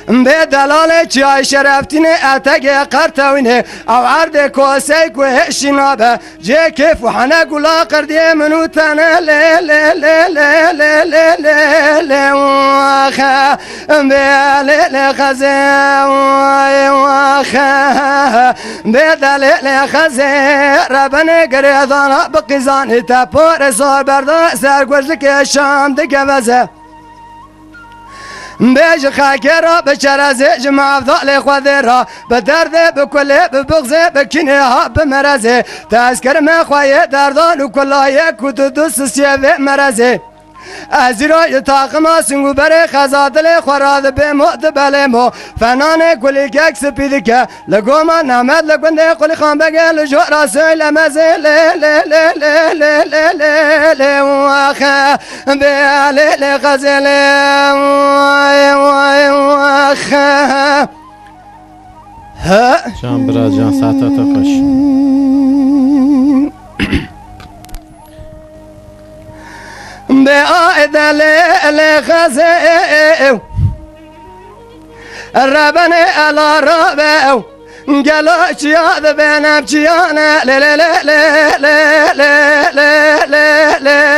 به دلال چای شرفتین اتگ قرتوینه او عرد کوسی کوه شنابه جه کف و حنه گلا قردی منو تنه لی لی لی لی لی لی لی لی واخه به لی لی خزه واخه به دلیل خزه ربنه گریدانا بقیزانی تپار سار بردا سرگوزلک شام دگه وزه بیش خاکه را به چرزه جمع افضال خوده را به درده به کله به بغزه به کنه ها به مرزه تذکر من خواهی دردان و کلایه کت دوست سیوه مرزه از ایرای تاقم سنگو بره خزادل خوراد به مؤد بله مو فنان کلی کک سپیده که لگو ما نمد لگونده قلی خان بگه لجو راسوی لمزه لی لی لی لی لی لی لی لی واخه به لی لی غزه لی واخه جان برا جان ساعت تا خوش به دلیل خزه ربنه علا رابه گلا چیاد بینم چیانه لی لی لی لی لی لی لی لی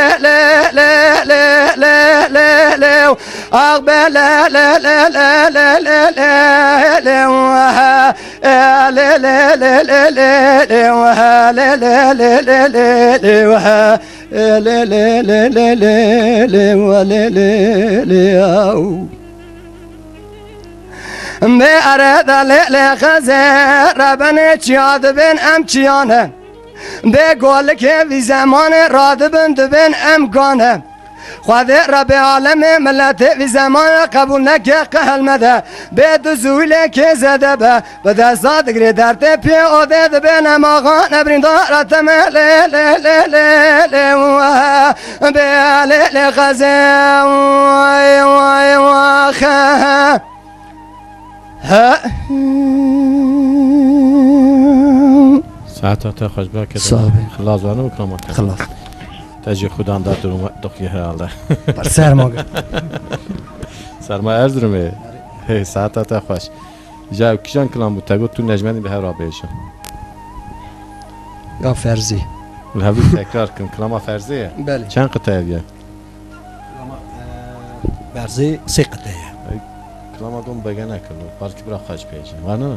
لی لی لی لی اقبل لی لی لی لی لی لی وها لی لی لی لی لی وها لی لی لی لی لی وها لی لی لی لی لی ولی لی لی به اره دلیل خزه ربنه چیاد بین ام چیانه به گل که وی زمان راد بند بین امکانه خود رب عالم ملت وی زمان قبول نکه قهل مده به دو زویل که زده به دستات گری درد پی آده ده به نماغا نبرین دارتم لی لی لی لی لی به لی لی خزه وای وای واخه ساعت تا خوش با که خلاص وانو بکنم خلاص تجی خودان داد رو دقیقه herhalde بر سرمایه سرمایه Erzurum'e hey saat ta خوش جا کیشان کلام بود تگو تو نجمنی به هر آبیشون یا فرزی الهوی تکرار کن کلام فرزیه بله چند قطعه بیه برزه 3 قطعه کلام گم بگه نکنم بلکه برا خوش پیشن وانه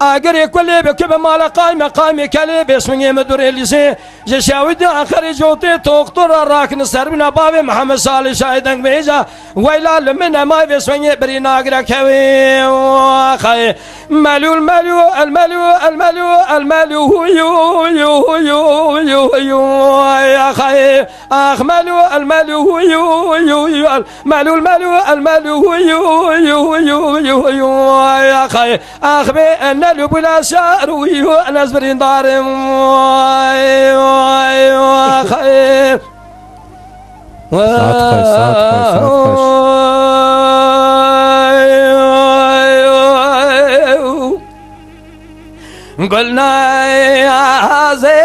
اگر کلی بکب مال قایم کلی بسمنی مدور الیسه جشاوید آخر جوتی توقتر راکن سربنا باب محمد صالح شاهدنگ بیجا ویلا لمن ما بسمنی بری ناگر کوی خای ملو الملو الملو الملو الملو یو یو یو یو یو يا خي اخملو الملو يو يو يو الملو الملو الملو يو يو يو يو يو يا خي اخبي ان بلا شعر ويو انا زبرين دارم يا خي قلنا يا زي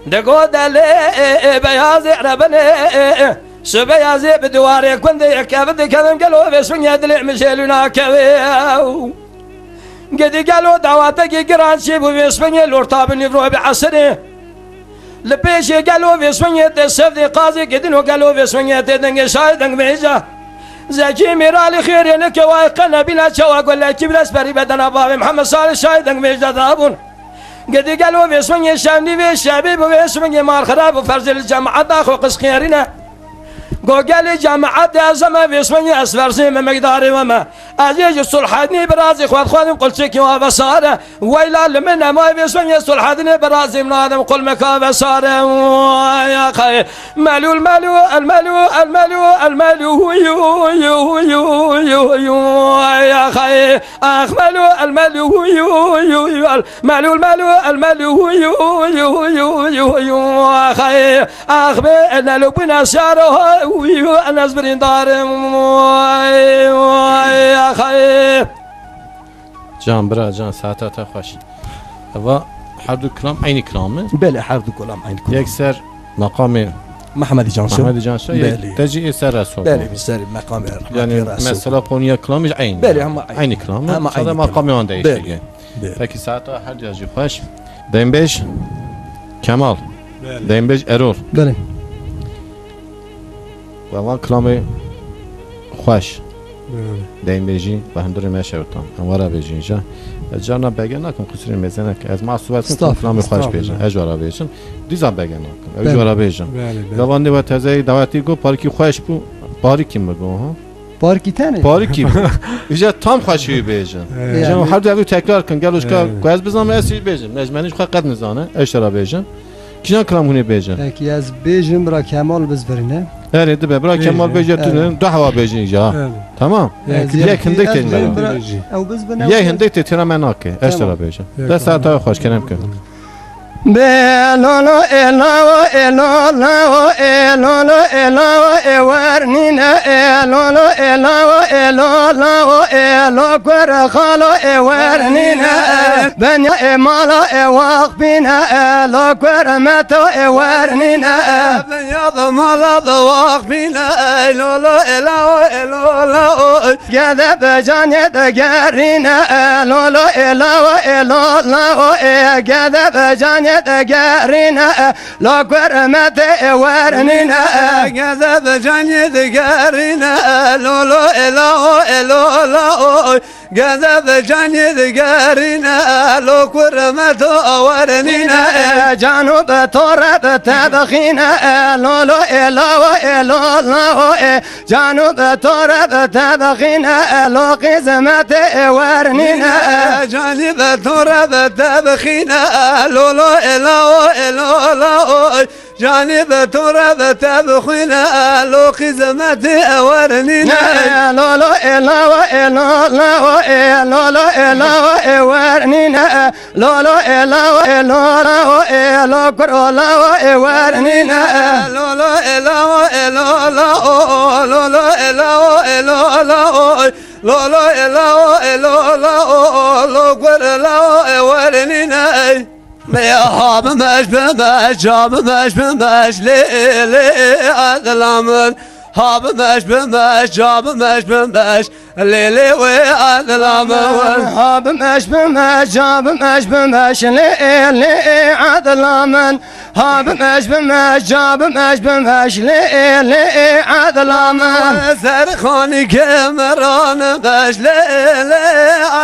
دقو دلي بيازي عربني سبيازي بدواري كندي كابد كذم قالوا بسمن يدلع مشيلنا كويو قد قالوا دعواتك قران شيبو بسمن الورطاب نفرو بعصري لبيشي قالوا بسمن يتسفدي قاضي قدنو قالوا بسمن يتدنق شايدنق بيجا زكي ميرالي خير ينك وايقنا بلا شوا قول لك بلاس بري بدنا بابي محمد صالح شايدنق بيجا ذابون قد قالوا باسمني الشامني في الشعبي باسمني مال خراب وفرز الجامعة داخل قص خيارنا قال الجامعة دازما باسمني اسفرزي من مقداري وما عزيز الصلحاني برازي خوات خواتم قلت شكي وابصاره ويلا لمنا ما باسمني الصلحاني برازي من آدم قل مكا بصاره يا خي مالو المالو المالو المالو المالو يو يو يو يو يو يا خي اخملو المالو يو يو يو المالو المالو المالو يو يو يو يو يو خي اخبي ان لبنا شاره ويو انا زبرين دارم يا خي جان برا جان ساعتها خوش و هر دو کلام عین کلامه بله هر دو کلام عین کلام یک سر مقام محمد جانشو محمد جانشو بله. تجی سر رسول بله بسر مقام یعنی مثلا قونیه کلامش عین بله هم عین کلامه هم شده عین مقام کلام. آن دیگه بله. فکی ساعتها هر جاجی خوش دیم بیش کمال بله. دیم بیش ارور بله و اول کلام خوش دیم بیجی و هم داره میشه بتام امورا بیجی اینجا جانا بگه نکن قصری میزنه که از ما صحبت کن کلام خوش بیجن اجوارا بیجن دیزا بگه نکن اجوارا بیجن دوانده و تازه دعوتی گو پارکی خوش بو پاری کی مگو ها پارکی تنه پاری کی اینجا تام خوشی بیجن اینجا هر دو تکرار کن گلوش که کوز بزنم اسی بیجن مجمنش خود قد نزانه اشترا بیجن کیان کلام هونه بیجن اکی از بیجم را کمال بزبرینه هره ده برا کمال بیجه تو دو هوا بیجن اینجا تمام یک هندک تین برا او بزبرینه یک هندک تیرا مناکه اشترا بیجن دست ساعت خوش کنم که بلولو الو الو الو الو ورنينا الو الو الو كر خالو ورنينا بنيا مالا واقفينا الو كر ماتو ورنينا بنيا مالا واقفينا الو الو قاعدة بجاني دقارينا الو الو قاعدة بجاني دقارينا لو كرمت ورنينا قذب جاني دقارينا لولو إلو قذب جاني دقارينا لو كرمت ورنينا جانو بتورب تبخينا لولو إلو جانو بتورب تبخينا لو قزمت ورنينا جاني بتورب تبخينا لولو إلو جانب تراب تبخينا لو قزمت ورنينا لولو إلو ورنينا لولو إلو كرولا ورنينا لولو لو كرولا ورنينا يا هاب مش بمش جاب مش بمش لي عدلامن هاب مش بمش جاب مش بمش لي وعدلامن هاب مش بمش جاب مش بمش لي عدلامن هاب مش بمش جاب مش بمش لي عدلامن سرخاني كمران مش لي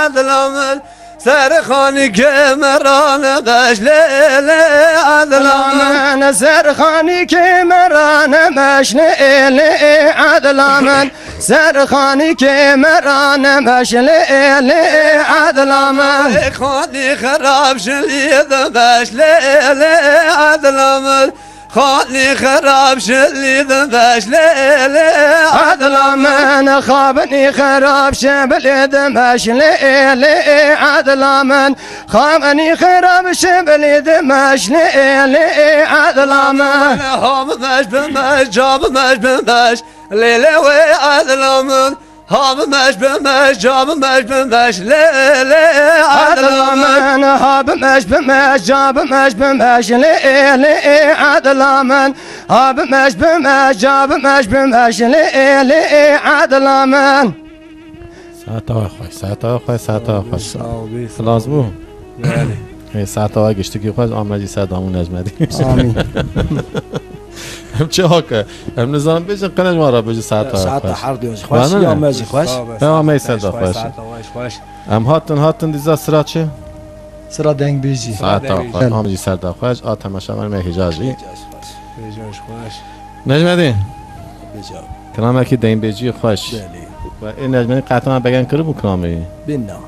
عدلامن سر خانی که مران داشت لیلی عدلامن من سرخانی که مران مشل ایل عدلامن سرخانی که مران مشل ایل عدلامن خانی خراب شلید داشت لیلی عدلامن خانی خراب شلید داشت لیلی عدلامن خوابني خراب شبل دمشل إلي عدلامن خوابني خراب شبل دمشل إلي عدلامن هم مش بمش جاب مش بمش ليلي وعدلامن هم مش بمش جاب مش بمش ليلي عدلامن عدلامن هاب مش بمش جاب مش بمش لإلي عدلامن هاب مش بمش جاب مش بمش لإلي عدلامن ساعت خوش ساعت خوش ساعت خوش صاوبي خلاص بو بله ساعت ها گشتی که خوش آمدی ساعت همون نجمدی آمين هم چه هاکه هم نظام بیشن قنج ما را بیشن ساعت ها ساعت خوش حردی خوش بله. یا مزی خوش ها می صدا خوش خوش هم هاتن دیزا سرات چه سرا دنگ بيجي ساعت ها بله. خوش آمدی سرد خوش آتم اشامن می حجازی بجاش خوش نجمدی بجا کلامه که دین بیجی خوش بله و این نجمدی قطعا بگن کرو بو کلامی بنا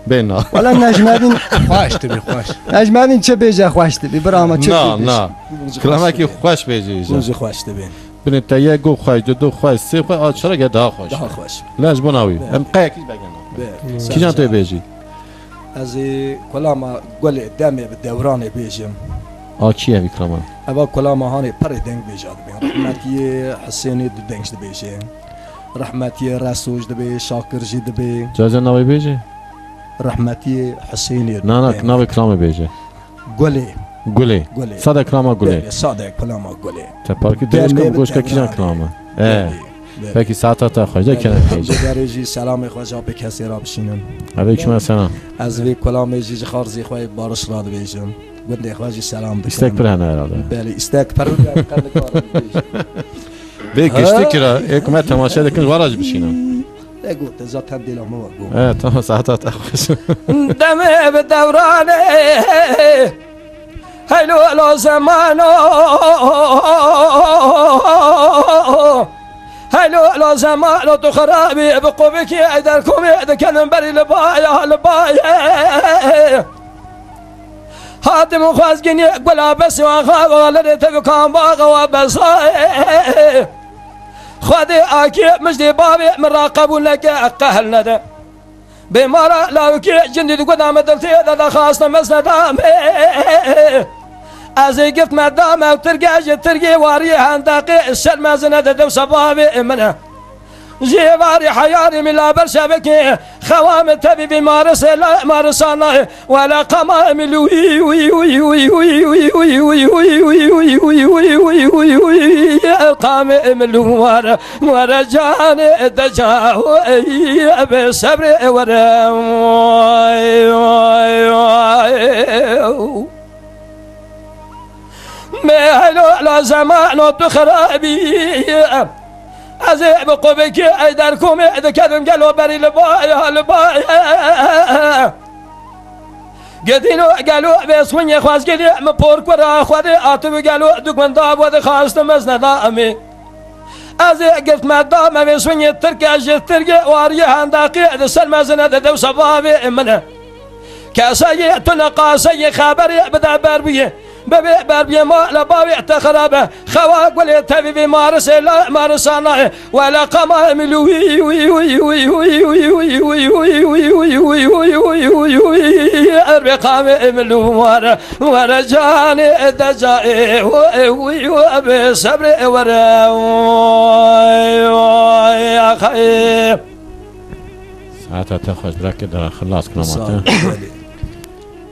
بینا ولا نجمدين خوش تبي خوش نجمدين چه بيجا خوش تبي برا چه نه بيجي؟ نه کلامه که خوش بیجی روز خوش تبین بنت تا یک گو خوش دو خوش سه خوش آد چرا گه خوش ده خوش لاش بناوی هم قیکی بگن کی جان تو بیجی از کلام گل دمی به دوران بیجم آ کیه بی کلاما اول کلام هانی پر دنگ بیجاد بین رحمتی حسینی دو دنگش بیجه رحمتی رسوج دبی شاکر جی دبی جازه ناوی بیجی رحمتی حسینی نه نه ناوی کلاما بیجی گلی گلی گلی ساده کلاما گلی ساده کلام گلی تا پارکی دیش کم گوش که کی جان کلاما پکی ساعت تا خوش ده کنه بیجی جگری سلام خوشا به کسی را بشینم علیکم السلام از وی کلام جی خارزی خوای بارش را بیجم گنده خوشی سلام استک پر هنه اراده بله استک پر بی گشتی کرا یک من تماشا دکن وراج بشینم نگو تزات هم دیلم مو تا ساعت تا خوش دمه به دورانه هلو الو زمانو هلو الو زمانو تو خرابي بقوبك ادركم ادكن بري لبايا لبايا هاتم خوازقني قلا بس وخاب ولدت بكام باغ وبصاي خذي اكي مجدي بابي مراقب لك اقهل ندى بمرا لاوكي جندي قدام دلتي هذا خاصنا مسندام ازي قفت مدام ترقي واري هندقي السلمى زند دو صبابي منه جيباري حياري من لا برشبك خوام تبي بمارس لا مارسانا ولا قمام لوي وي وي وي وي وي وي وي وي وي وي وي وي وي وي قام ملوار ورجاني دجاو بصبر ورا ما لا زمان تخربي ازيب قبك ايدركم اذا كذن قالوا بري لبايا لبايا قدينو قالوا بيسوني خواز قلي مبورك ورا خواذي اتو قالوا دوك من داب وذي خاص تمزنا دامي ازي قلت ما دام بيسوني التركي اجي التركي واري هنداقي اذا سلمزنا دو صبابي منه كاسي تنقاسي خبري بدا بربيه ببي بربي ما لبابي اعتخربه خواق ولي تبي بمارس لا مارسانا ولا قمام لوي وي وي وي وي وي وي وي وي وي وي وي وي وي وي وي اربي قام ملوار ورجاني دجائي وي وي وابي صبري ورا يا خير ساعت تا خوش برکه در خلاص کنم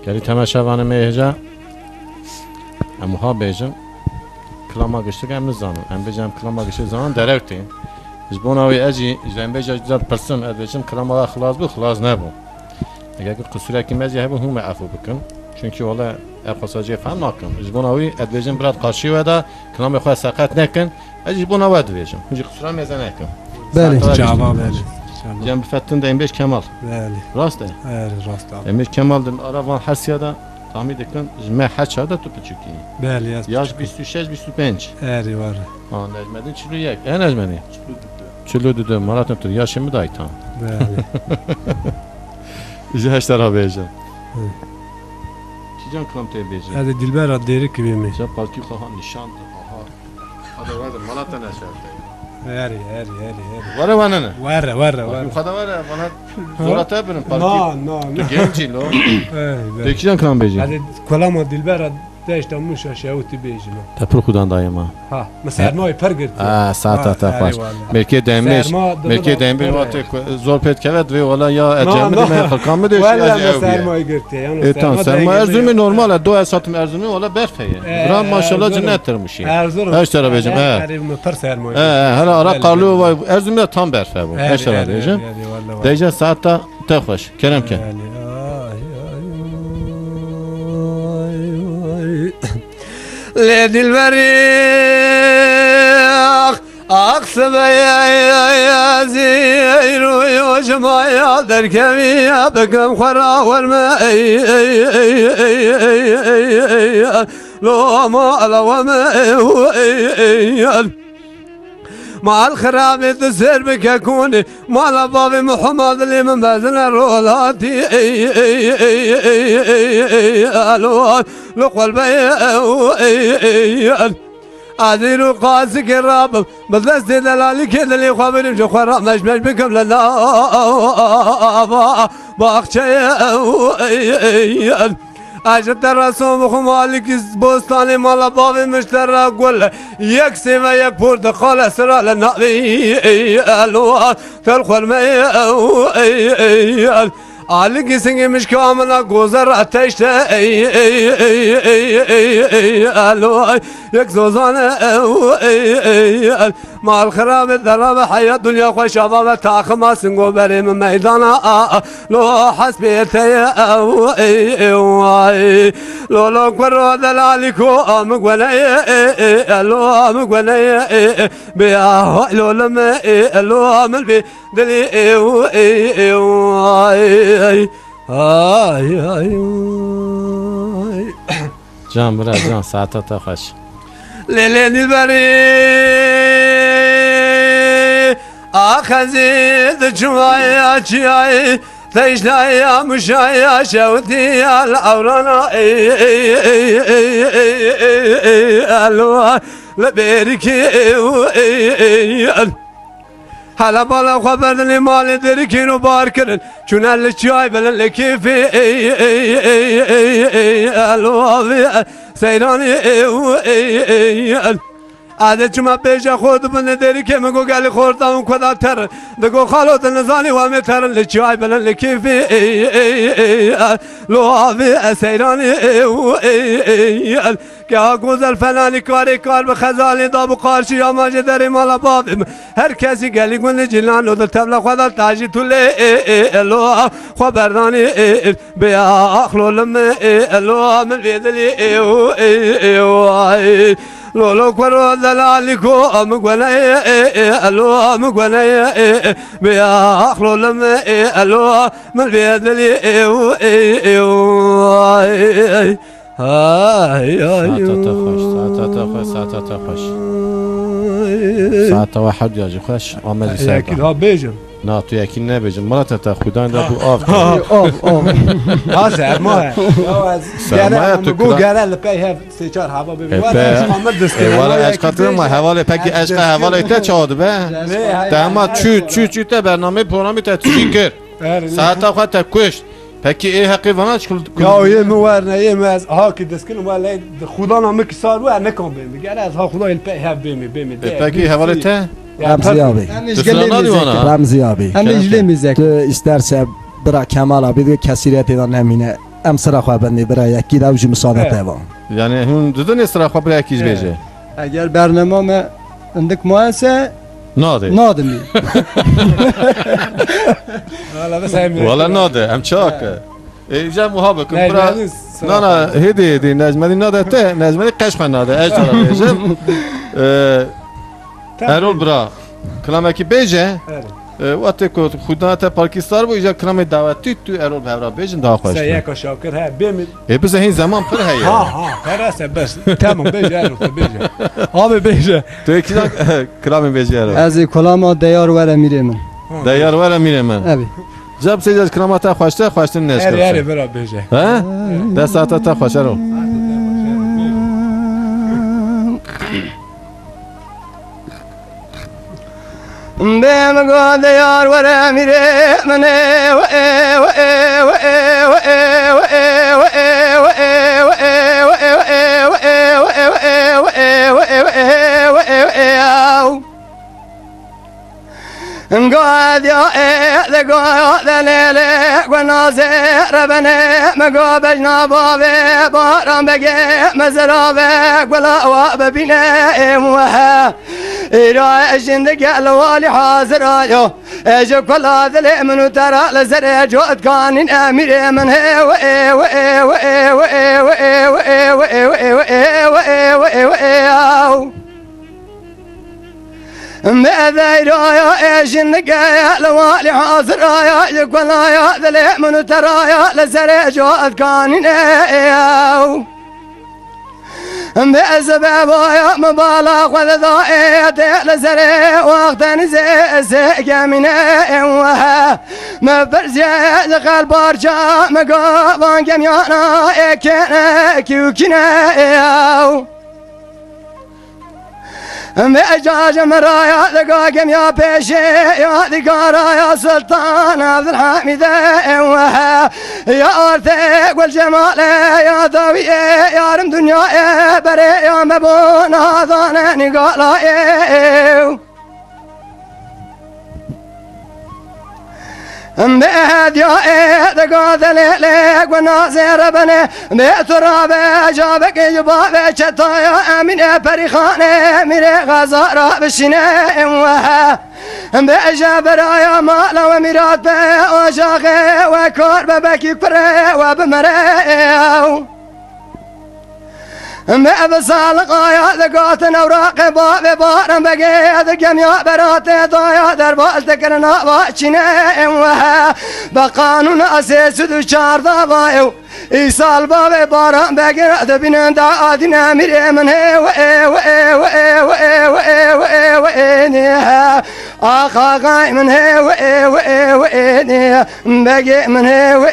کلی تماشا وانه میهجا امها بیجم کلاما گشته که هم نزانم ام بیجم کلاما گشته زانم درکتی جبون اوی اجی جبون بیجا جدار پرسن اد بیجم کلاما خلاص بود خلاص نبود اگر که قصوری که مزی هبون هم عفو بکن چونکی والا افاساجی فهم نکن جبون اوی اد بیجم برات قاشی ودا کلام خود ساقط نکن اجی جبون اوی اد بیجم هیچ قصوری مزه نکن بله جواب بله İnşallah. Cem Fettin de M5 Kemal. Bəli. Rast e. Bəli, rast abi. M5 Kemal'ın aravan Hasya'da tahmin edilen me haçada tutu çıkıyor. Bəli, yaz. Yaş 26-25. Əri var. Ha Necmettin Çülü yek. Necmettin? Çülü dedi. Maratın tur. Yaşımı da aytan. Bəli. İşte heşler habeyeceğim. Hı. Kican kram tebeyeceğim. Hadi Dilber ad derik gibi mi? Sen balki kahan nişandı. Aha. Hadi vardı. Malatya neşerdi. Əri. Var bana ne? Var. Yukarıda var ya bana zorat ebirin parki. No. Genci lo. Bəli. Peki can kram beyeceğim. Hadi kolama Dilber ad deştamış aşağıti bejim. Tepur kudan dayıma. Ha, mesela sermaye per girdi. Saat baş. Merke demiş. Merke demiş vaate zor pet kevet ve valla ya ecemi de me kalkan mı deş ya Valla ev. sermaye girdi. Yani Tamam sermaye Erzurum'u normal do esatım Erzurum'u valla berfeye. Gram maşallah Erzurum. cinnettirmiş. Erzurum. Her taraf bejim. Erzurum per sermaye. Hala ara karlı var. Erzurum'da tam berfe bu. Her taraf diyeceğim. Diyeceğim saatte tekhoş. Kerem ki. Le dilberi أقصبيا زير وجمايا دركميا بكم خرا والماء لو ما لو مع الخراب تسير بك أكون مع الباب محمد اللي من بازن الرولاتي لو قلبي عذير قاسك الراب بذلت دلالي كذا اللي خابرين جو خراب مش بكم لنا باخشي عجبت الرسوم خمالك بوستاني مالا بابي مشترى قول يكسي ما يكبر دخل سرى للنبي الوان تلخل ما عليك سنجي مش كاملة جوزر أتشت الوان يكسوزان مع الخراب الضرب حياة الدنيا خوش شباب تاخما سنجو بري من ميدانا لو حسبيتي لو كرو دلالكو مقولي لو مقولي بيا لو لما لو عمل بي دلي Can biraz can saate tekhoş. ليلين البري أخذت جوايا جاي تجنا يا مشايا شوتي الأورانا لبيركي هلا بالا خبر لي مال دركين وباركن شون الشاي بل كيفي الوافي سيراني عادت شما بيجا خود من دركي مگو قال خوردم كذا تر دگو خالد نزاني وامي تر الشاي بل كيفي الوافي سيراني که گوزل فلانی کاری کار به خزالی دابو قارشی یا ماجه داری مالا بابیم هر کسی گلی گونه جلان و در تبلا خدا تاجی توله الو خبردانی بیا اخلو لمه الو من بیدلی لولو کرو دلالی کو مگونه الو مگونه بیا اخلو لمه الو من بیدلی Saate tekhoş. Saate واحد ya خوش آمد Yaki سردا. daha bejim. Na tu yakin ne bejim. Malatya tekhudan da bu av. Of. Ha sermaye. Sermaye Gel tüküren- go gel pey her seçar hava be. Valla eşkatırım var. Havalı peki eşka havalı ite çağırdı be. Dama çü te bername programı te tükür. Saate خواهد تکوش. Peki hakkı bana çıkıldı. Ya yemi var ne yemez. Ha ki deskin var le Xudan amık sar var ne kan bemi. Gel az ha Xudan el pey her bemi. Peki havalı te? Remzi abi. Hem Dışarıdan işgelemiz diyor ona. Remzi abi. Hem işgelemiz Tu isterse bıra Kemal abi de kesiriyet eden emine. Em sıra xwabendi bıra yekî de ucu müsaade pevan. Yani hun dedin isra xabla yakiz beje. Eğer bername عندك muayese Nade. nadimi. Hala bes hem. Valla nade. Em çak. Ejam muhabbet. Bra. Necmedin Na hedi Necmedin nade te. Necmedin Kaşman nade. Ejara beje. Erol bra. Klamaki beje. وقتی که خدا تا پاکستان بو ایجا کرام دعوتی تو ارول بهرا بیجن دا خوش سياك شاكر ها بيمد بس هین زمان پر هی ها فراسه بس تمام بيجي بيجي abi بيجي تو یکی کرام بیجی ارول از کلاما دیار وره میره من دیار وره میره من ابی جب سیجاز کرام تا خوشته خوشته نش هري هري برا بيجي ها دست تا خوش ارول بهم قاد دیار وره میره من قاد يا إيه قاد ليلة ونازر بنا مقابلنا بابي بارم بقى مزرابك ولا واب بنا موها إيرا جندك الوالي حاضر يو اجو كل هذا الامن ترى لزر جود كان امير من هي وإيه وإيه وإيه وإيه وإيه وإيه وإيه وإيه وإيه وإيه ماذا يا جنك يا لوالي حاضر يا يقول يا ذلي من ترى يا لزر جود كان بسبب يا مبالغ وذائت لزر وقت نزيك من وها ما برزي دخل برجا مقابان كميانا كنا كيوكنا بإجاج مرايا ذقاقم يا بيشي يا ذقارا يا سلطان عبد الحميد وها يا أرثق والجمال يا ذوي يا رم دنيا يا بري يا مبون هذا نقالا بهد يا ذقاد ليلك وناصر بني بتراب جابك جباب شتا يا امين بريخانه من غزاره بشنا وها بجبر يا مال وميرات وشاخه وكور ببكي كره وبمره بصالق يا ذقات اوراق باب بارم بقي ذقم يا برات ضايا دربال تكرنا باشنا وها بقانون اساس دشار ضايو ايصال باب بارم بقي دبن دادنا مر من هي و اخا غاي من هي و بقي من هي و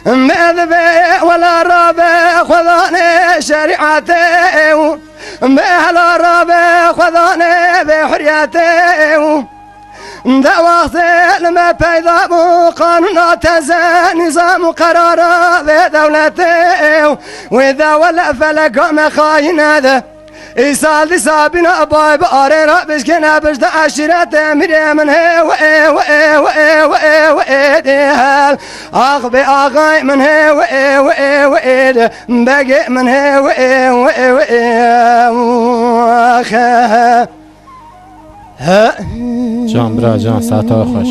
مذبح ولا رابع خذاني شريعته مهلا رابع خذاني بحريته دوات لما بيضا قانون تزا نظام قراره بدولته واذا ولا فلك مخاين هذا إيصال صابنا باي باري رابش كنا بجد عشرات مري من هي وإيه وإيه وإيه وإيه وإيه أغبي أغاي من هي وإيه وإيه وإيه باقي من هي وإيه وإيه وإيه جان برا جان ساعتا خوش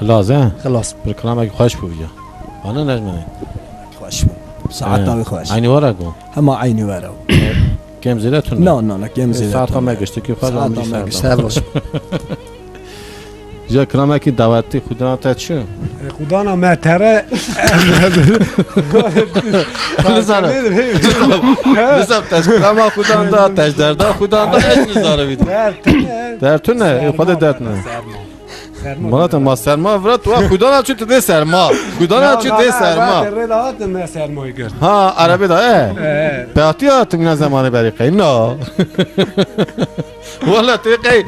خلاص ها خلاص بر کلامك خوش بویا انا نجمه خوش ساعتها خوش عيني ورا گو هما عيني ورا كم زيادتون لا لا لا كم زيادة ساعتها ما گشت که خواهد ساعتها ما آمریش گشت. جا کلامك دعوتی خدا تا چه خدانا ما ترى نزم تاش کلام خدا دا تاش دردا خدا دا ايش نزاره بيد در تو نه خود درد نه مرات ما سرما ورات و خدا نه چه ده سرما خدا نه چه ده سرما الرياضات ما سرمایه کرد ها عربی دا بیاتیات من زمان بریقه نه والله تقی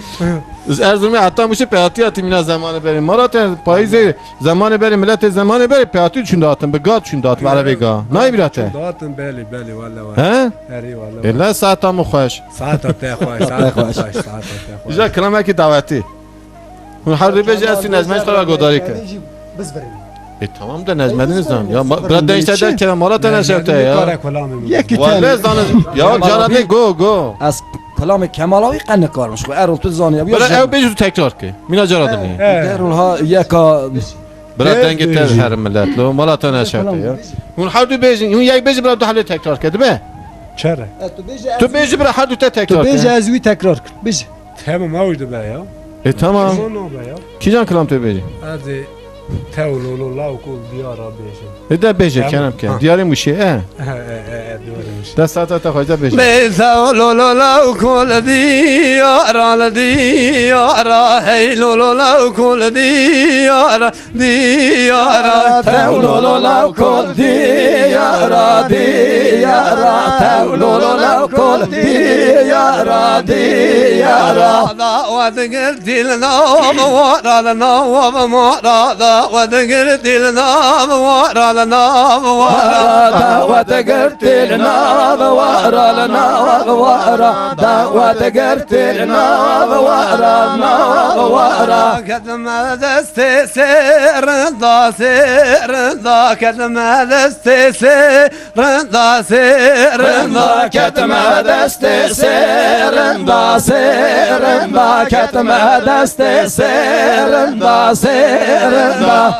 ارزومی حتی میشه پیاتیات من زمان بریم مرات پاییز زمان بریم ملت زمان بریم پیاتی چون داتم به گاد چون دات عربی گا نه براته داتم بله بله والله ها هری والله الا ساعتم خوش ساعت تا خوش ساعت تا خوش ساعت تا خوش جا کلامك دعوتی اون هر رو بجی اسی نجمش تو را گداری کرد بس بریم tamam da necmedin izan ya biraz değiştirdik ki malat neşete ya یکی vallahi تن zan ya canım go از کلام کمالاوی قن کارمش خو ارول تو زانی بیا böyle ev beju tekrar ki mina caradım ya درول ها یکا biraz denge ter her millet lo malat neşete ya un hardu bejin un yak beji biraz halle tekrar ki değil mi چرا تو بیجی برای هر دو تا تو تکرار بیج کن از وی تکرار کن بیج تمام موجود بیا تمام نو بیا کی جان کلام تو بیجی از تولو لا کل دیارا بیشه ده بیجی کنم که دیاری موشی دورش دست تا خواهد بیجی بيزا لولو لو كل ديارة لديارة هي لولو لو كل ديارة ديارة تولولو لو كل ديارة ديارة تولولو لو كل ديارة ديارة وذكرت النوم ورا النوم ورا وذكرت النوم ورا النوم ورا دعوة قرت النار وارا النار وارا دعوة قرت النار وارا النار وارا كتم دست سير دا سير دا كتم دست سير دا سير دا كتم دست سرندا سرندا كتم دست سرندا سرندا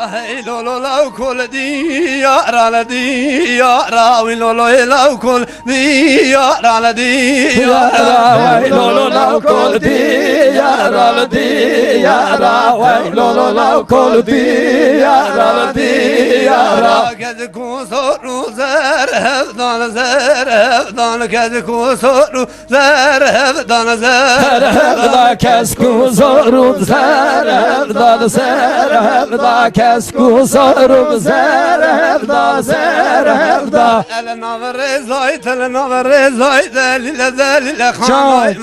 لولو لو كل ديارة لديارة ولولو لو كل ديارة لديارة ويلولو لو كل ديارة لديارة ويلولو لو كل ديارة لديارة كذكو صور زرهب دان زرهب دان كذكو صور زرهب دان زرهب دا كسكو زورو زرهب دا زرهب دا كسكو زورو زرهب دا زرهب دا ألنا برزايت ألنا برزايت للذل خان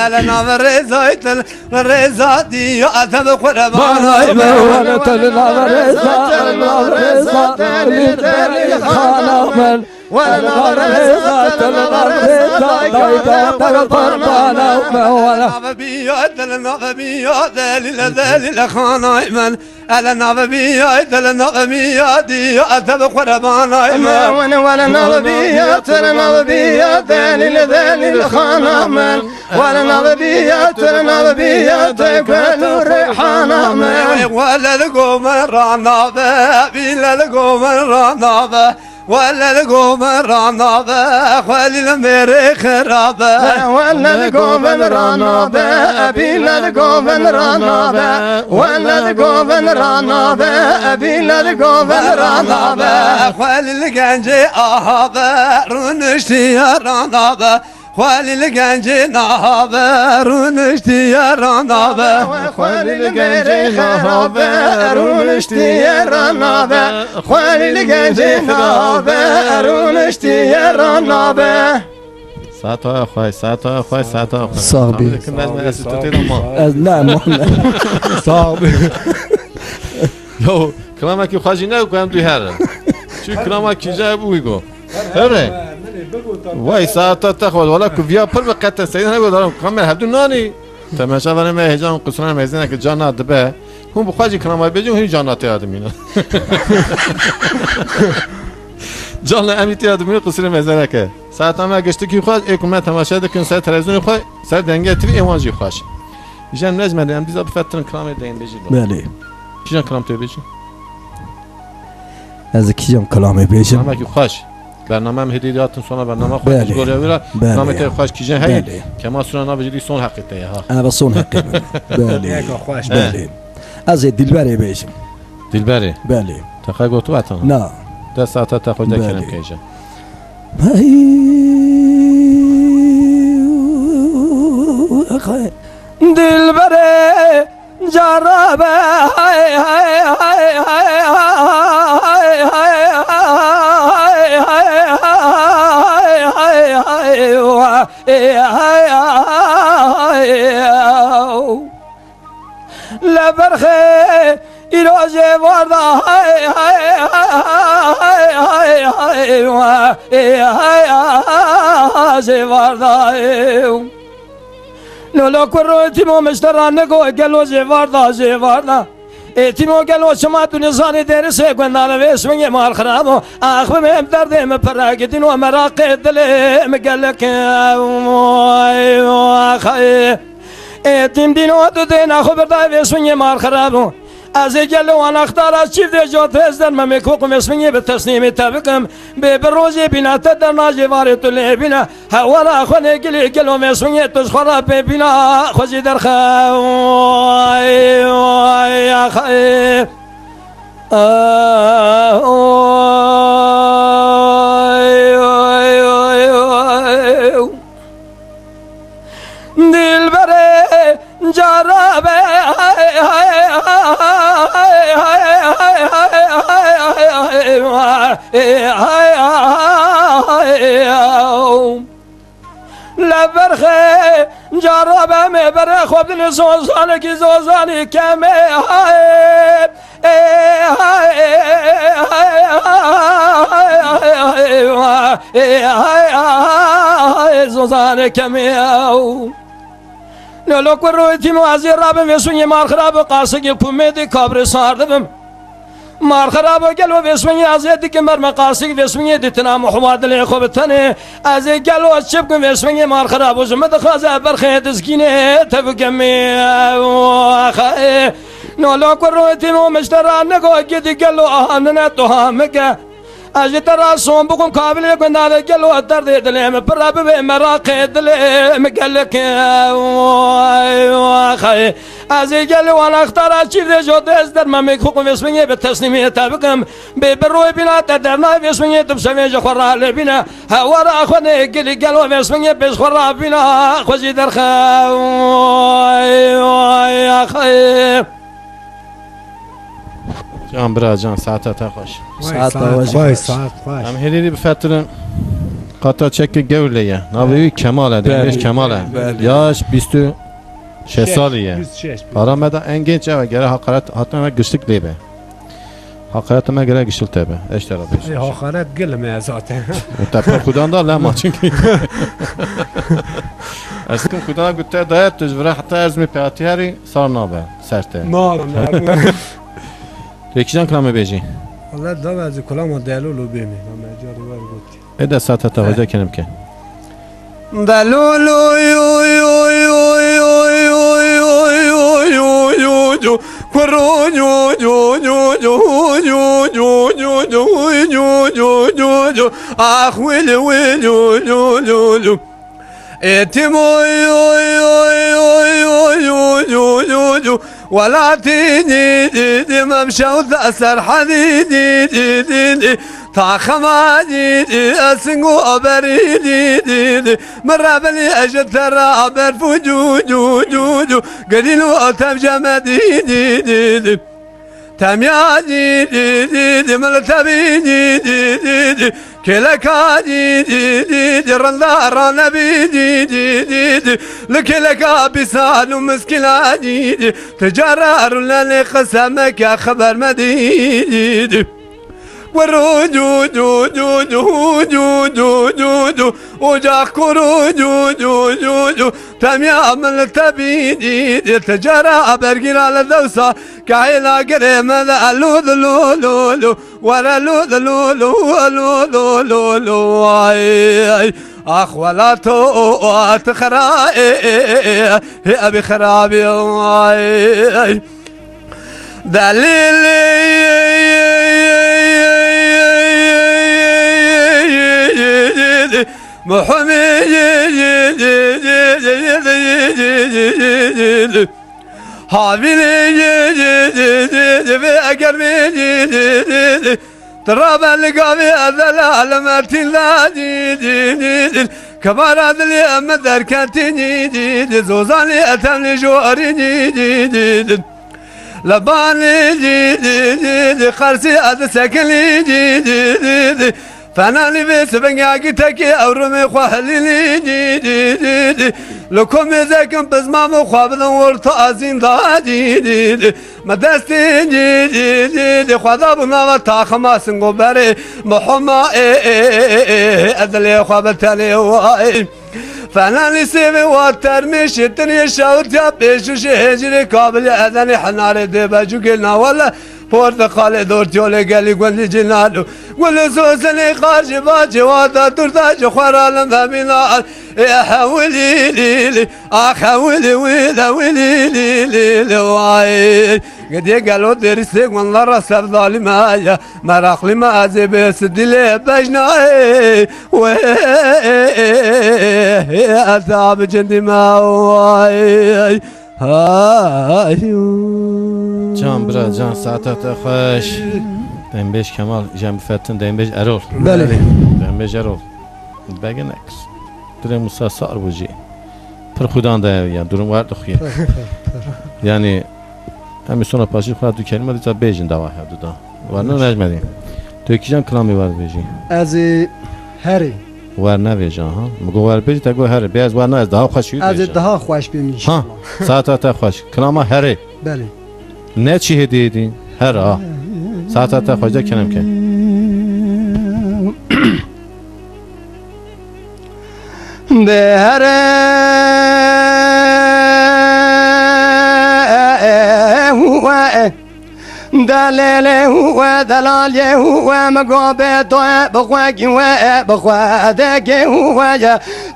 ألنا برزايت برزاتي أتب قربان وانا تلنا برزا تلنا برزا للدليل خانمن وانا برزا تلنا برزا دايتا تلقربانا وانا لنا بيات للذل خان ألنا ببيات لنا ببيات أتب قربان ولا نبيات لنا بيات للذل خانمن ولا نبيات لنا بيات كل ريحان من ولا لقوم الرنابة بلا لقوم الرنابة ولا لقوم الرنابة خلي المريخ رابة ولا لقوم الرنابة بلا لقوم الرنابة ولا لقوم الرنابة بلا لقوم الرنابة خلي القنجي أهابة رنشتي الرنابة خلي القنجي نهابة رنشتي الرنابة خوالي القنجي نهابة رونشتي الرنابة خوالي القنجي نهابة رونشتي الرنابة ساعتا خواهی ساعتا خواهی ساعتا خواهی صاحبي. نعم صعب یو کلاما کی خواهی نه کنم دوی هره چی کلاما کی جای بوی گو هره وای ساعتا تخواد ولی که بیا پر به قطع سیدن نگو دارم کامل هفته نانی تماشا ورنه من هجان قصران میزنه که جان ندبه هم بخواهی کلاما بیجیم هی جاناتی آدمینه جان امیتی آدمینه قصران میزنه که ساعت همه گشته کی خواهد ایکم تماشا دکن سر تلویزیون خواهد سر دنگه تری ایوانجی خواهد جان نجمه ام دیزا بفترن کلام دین بیجی بله کی جان کلام تو بیجی از کیم کلامی بیشم برنامه کی خوش برنامه هم هدیهاتون سونا برنامه خوش بله. گوره ویرا بله. نام ته خوش کی جان هی بله. که ما سونا بجدی سون حقیقته ها انا بصون حقي بله ياك خوش بله از دلبری بیشم دلبری بله تخای گوتو اتان نه ده ساعت تا خود بله. کنم کیجا دلبری جربه هاي هاي هاي هاي هاي هاي هاي لبرخه ایراجه واردا هاي هاي هاي هاي هاي هاي واردا لولا کرو تیمو مشتران نگو گلو جواردا تیمو گلو شما دنیا زانی دیر سے گندان ویس منگی مال خرابو آخ بمیم درده مپراگدین و مراق دلی مگلک آخ تیم دینو دو دین آخو بردای ویس منگی مال خرابو از گل و نختار از چیف جات از در ممکوکم اسمی به تصنیم تبکم به بروزی بینا در ناجوار تو لبینا هوا خونه گلی گل و اسمی تو خراب ببینا خوزی در خای دل بره جرابه لبرخه جرابه میبره خوب دل زوزانه کی زوزانی کمه زوزانه کمه نلو کروی تیم وزیر رابم وسونی مار خراب قاسقی پومدی کابر ساردم مار خراب گل و وسونی ازیدی که مر مقاسق وسونی دیتنا محمد لی خوب تنه از گل و چپ کن وسونی مار خراب زمد خازه برخه دزگینه تبکمی خای نلو کروی تیم مشتران نگو گدی گل و آهن تو همگه اجي ترى صوم بكم قابل كنا قالوا الدرد دلهم برا بمراقي دلهم قال لك خي ازي قالوا انا اختار اشيل جود ازدر ما ميكوكم اسمي بالتسليميه تابكم ببرو بنا تدرنا باسمي تبسمي جخرا لبنا هورا اخوني قالوا اسمي بخرا بنا خوزي درخا يا خي جان برا جان ساعت تا خوش ساعت وای ساعت خوش هم هلیری بفترن قطع چک گولیه ناوی کماله دیگه کماله یاش 26 سالیه آرام بده انگیج و گره حقارت حتما گشتک لیبه حقارت ما گره گشتل تبه اشترا بیش حقارت گلمه ذاته متفق خودان دار لما چونکی اسکن خودان گفته دایت تجربه حتی از می پیاتیاری سار نابه سرته نار یکیشان کلامه بیجی والله دا از کلام دلولو بیمی ما جاری ور گفتی اده ساعت تا وجه کنم که دلولو یو یو یو یو یو یو یو یو یو کرو یو یو یو یو یو یو یو یو یو یو یو اخ ویل ویل یو یو یو یو اتمو یو یو یو یو یو یو یو ولا تيني دي ممشى وتأثر حديدي دي دي دي طاخما دي دي أسنقو أبري دي دي دي مرة بلي أجد ترى برفوجو جو جو جو قليلو أتم جمدي دي دي دي تميا دي دي دي دي ملتبي دي دي دي دي كلكا دي دي دي دي رندار نبي دي دي دي دي لكلكا بسال ومسكلا دي دي تجرار لاني قسمك يا خبر مدي دي دي ورو جو جو جو جو جو جو جو جو وجاك كرو جو جو جو جو تميا من تبيدي تجرى برقنا على الدوسة كعيلا قريم ذا لو لو لو لو ولا لو لو لو لو لو لو لو اخ ولا تو تخرائي هي ابي خرابي دليل محمد حابين بأقرب تراب اللقابي أذلال مرتين لا كبار أذلي أمدر كانتيني زوزاني أتمني جواري لباني خرسي أدسكني فناني بس بنجاكي تكي أورمي خوالي دي لكم يزكم بزمام خوابن ورطازين دي مدستي دي خوابنا وتاخما سنغو بري محما أدلي خوابتالي واي فناني سيبي واترميش الدنيا شاوت يا بيشو شهجري قابل أذاني حناري دي بجو قلنا ولا پرتقال دور جوله گلی گلی جنالو گل سوسنی خارج باجی وادا ترتاج خورالم ثمینال حولي ليلي حولي ويلا ويلي ليلي واي قد قالوا درسك والله رسل ظالمايا مراق لي ما بس دلي بجناي أثاب جندي ما واي جان برا جان ساعتت خوش دنبش کمال جان بفتن دنبش ارول بله دنبش ارول بگه نکس درم موسا سار بوجی پر خودان ده یا درم وارد خویه یعنی همین سونا پاشی خواهد دو کلمه دیتا بیجین دوا هر دودا ورنه نجمدین تو یکی جان کلامی وارد بیجی از هری ور نویجان ها مگو ور بیجی تا گو هره بیاز ور نه از ده خوش شوید از بیجان daha خوش بمیش ها ساعتت خوش کلاما هره بله نه چی هدیه دین هر آه ساعتت خوش ده کنم که به هره هو دلله هو دلاله هو مقابه طيب بخواك هو بخوادك هو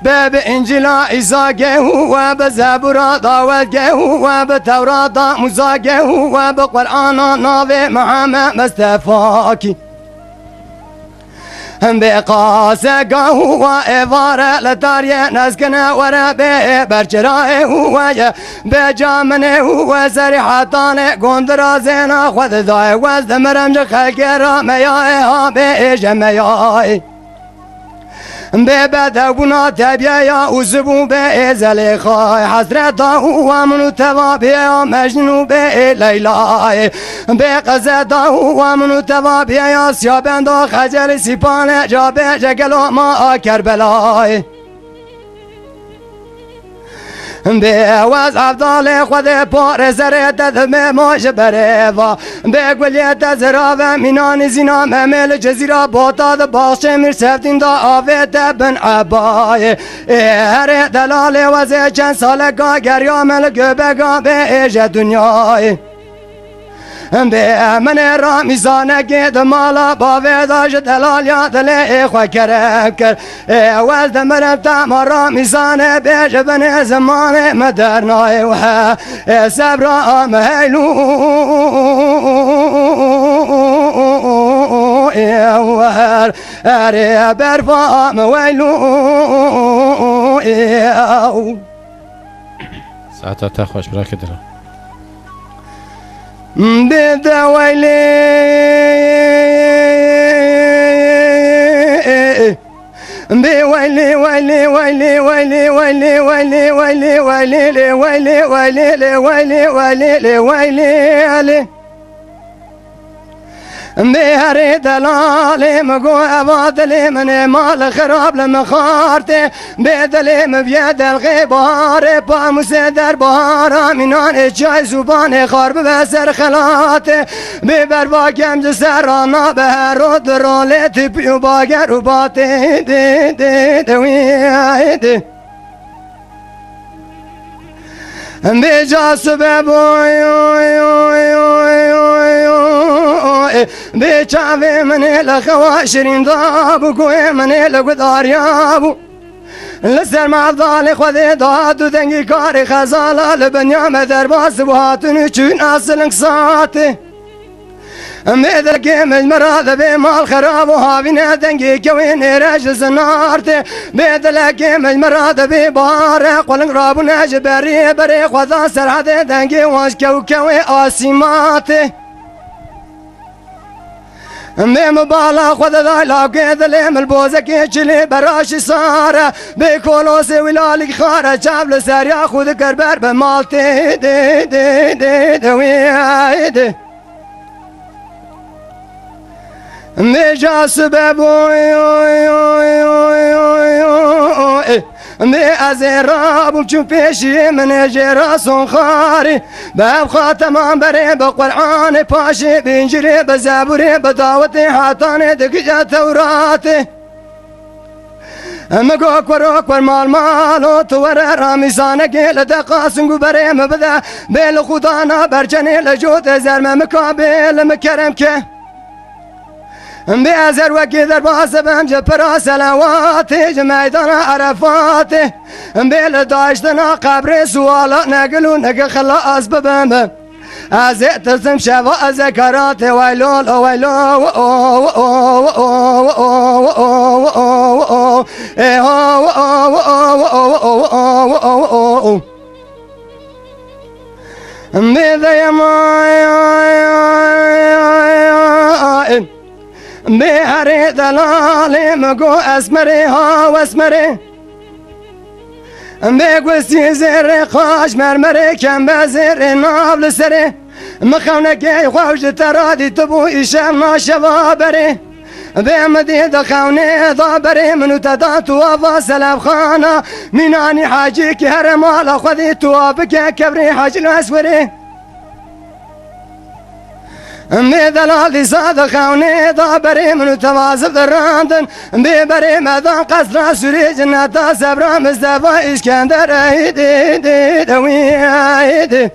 باب انجيل عيسى هو بزبور داود هو بتوراة موسى هو بقرآن نبي محمد مصطفى بقاسه هو افاره لتاريه نسكنه ورا برچراه هو بجامنه هو سريحتانه گندرازنا خود دای وز دمرم خلق را میاه به جمعای به بدونا تبیا وزبو به زلیخای حضرت هو منو توابیا مجنون به لیلای به قزد هو منو توابیا سیابند خجل سیپان جابه جگل ما کربلای به واز افضال خود پار زره تدم ماش بره و به گلیت زرا و مینان زینا ممل جزیره باتاد باش میر سفتین دا آوه تبن عبای هر دلال وزه چند سال گا گریا مل گبه گا به ایج دنیای به من را میزانه گید مالا با ویداش دلال یا دل خواه کرب کر اول دمرم تمارا میزانه بیش بن زمان مدرنای و صبر مهلو هر برفام ویلو ساعتت خوش برا که درم بده ويلي بويلي ويلي ويلي ويلي ويلي ويلي ويلي ويلي ويلي ويلي ويلي ويلي ويلي بهري دلالي مقو أبادلي من مال خراب لمخارتي بدلي مبيد الغبار بامسدر بهارا منان جاي زبان خارب بسر خلاتي ببر باقم جسرانا بهرو درولتي بيو باقر وباتي دي دي دوي دي بجا سبب بيشافي من الخواشرين ضابو كوي من القدار يابو لسر مع الضالي خذي ضاد ودنقي كاري خزالة لبنيام درباس بوهاتن چون اصل انقصاتي ميدر قيم المراذ بمال خراب وهابين دنقي كوين رجل زنارتي ميدر قيم المراذ ببارق والنقراب وناج بري بريق وذا سرعد دنقي واش كوكوي آسيماتي ميم بالا خذ ذا لاقيت ليم البوزك يجلي براش صار بكولوسي ولالك خارج جاب لسار ياخذ كربر بمالتي دي دي دي دوي ميجا سبب مي ازراب وشوف بيشي من جراسون خاري باب خاتم بري بقرآن باشي بنجري بزابوري بداوتي حاطاني دقيقة توراتي مگو کرو مال مالو تو ور رامیزانه گل دقاسن گو بریم بده بل خدا نا برچنه لجوت زرم مکابل مکرم که بیازر وکی در باسبم جپرا سلوات میدان عرفات بیل داشتنا قبر سوالا نگلو نگ خلاص ببم از ترسم شوا از کرات ویلول ویلو بهر دلال مگو اسمره ها و اسمره بگوستی زر خاش مرمره کم بزر نابل سره مخونه که خوش ترادی تبو ایشم ناشوا بره بمدي دخونه ضابري منو تداتو وفاصل بخانه ميناني حاجيك هرمال خذي توابك كبري حاج الاسوري دلالي صاد خوني ضابري منو تواصل دراندن ببري مدان قصر سوري جنة سبرا مصطفى اسكندر ايدي دوي ايدي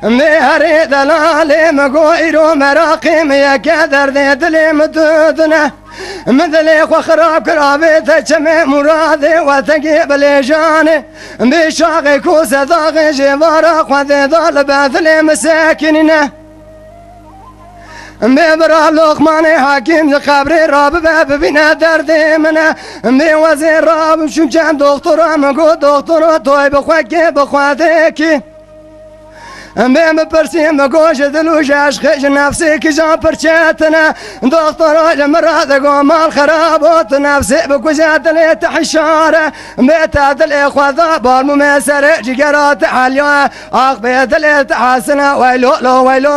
مهري دلالي مقويرو مراقيم يا كدر ذي دلي مدودنا مثلي خراب كرابي تجمع مرادي وتقيب لجاني بشاقي كوسة ضاغي جوارا خذي ضال باثلي مساكننا ببرا لقماني حاكم خبري راب باب بنا دردي منا وزير راب شو كان دكتور مقو دكتور توي بخوكي بخواتيكي بهم برسيم مقوش دلوش عشقش نفسي كجان برشاتنا دكتور جمرات قومال خرابوت نفسي بكوشات لي تحشارة بيتات الإخوة ذابار مميسر جيقرات حاليا أخ بيت لي تحاسنا ويلو لو ويلو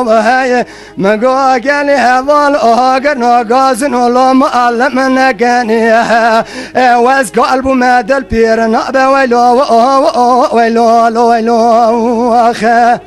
هاي مقو قالي هذول أهاجر ناقاز نولو معلم نقاني واز قلبو ماد البير نقبه ويلو ويلو ويلو ويلو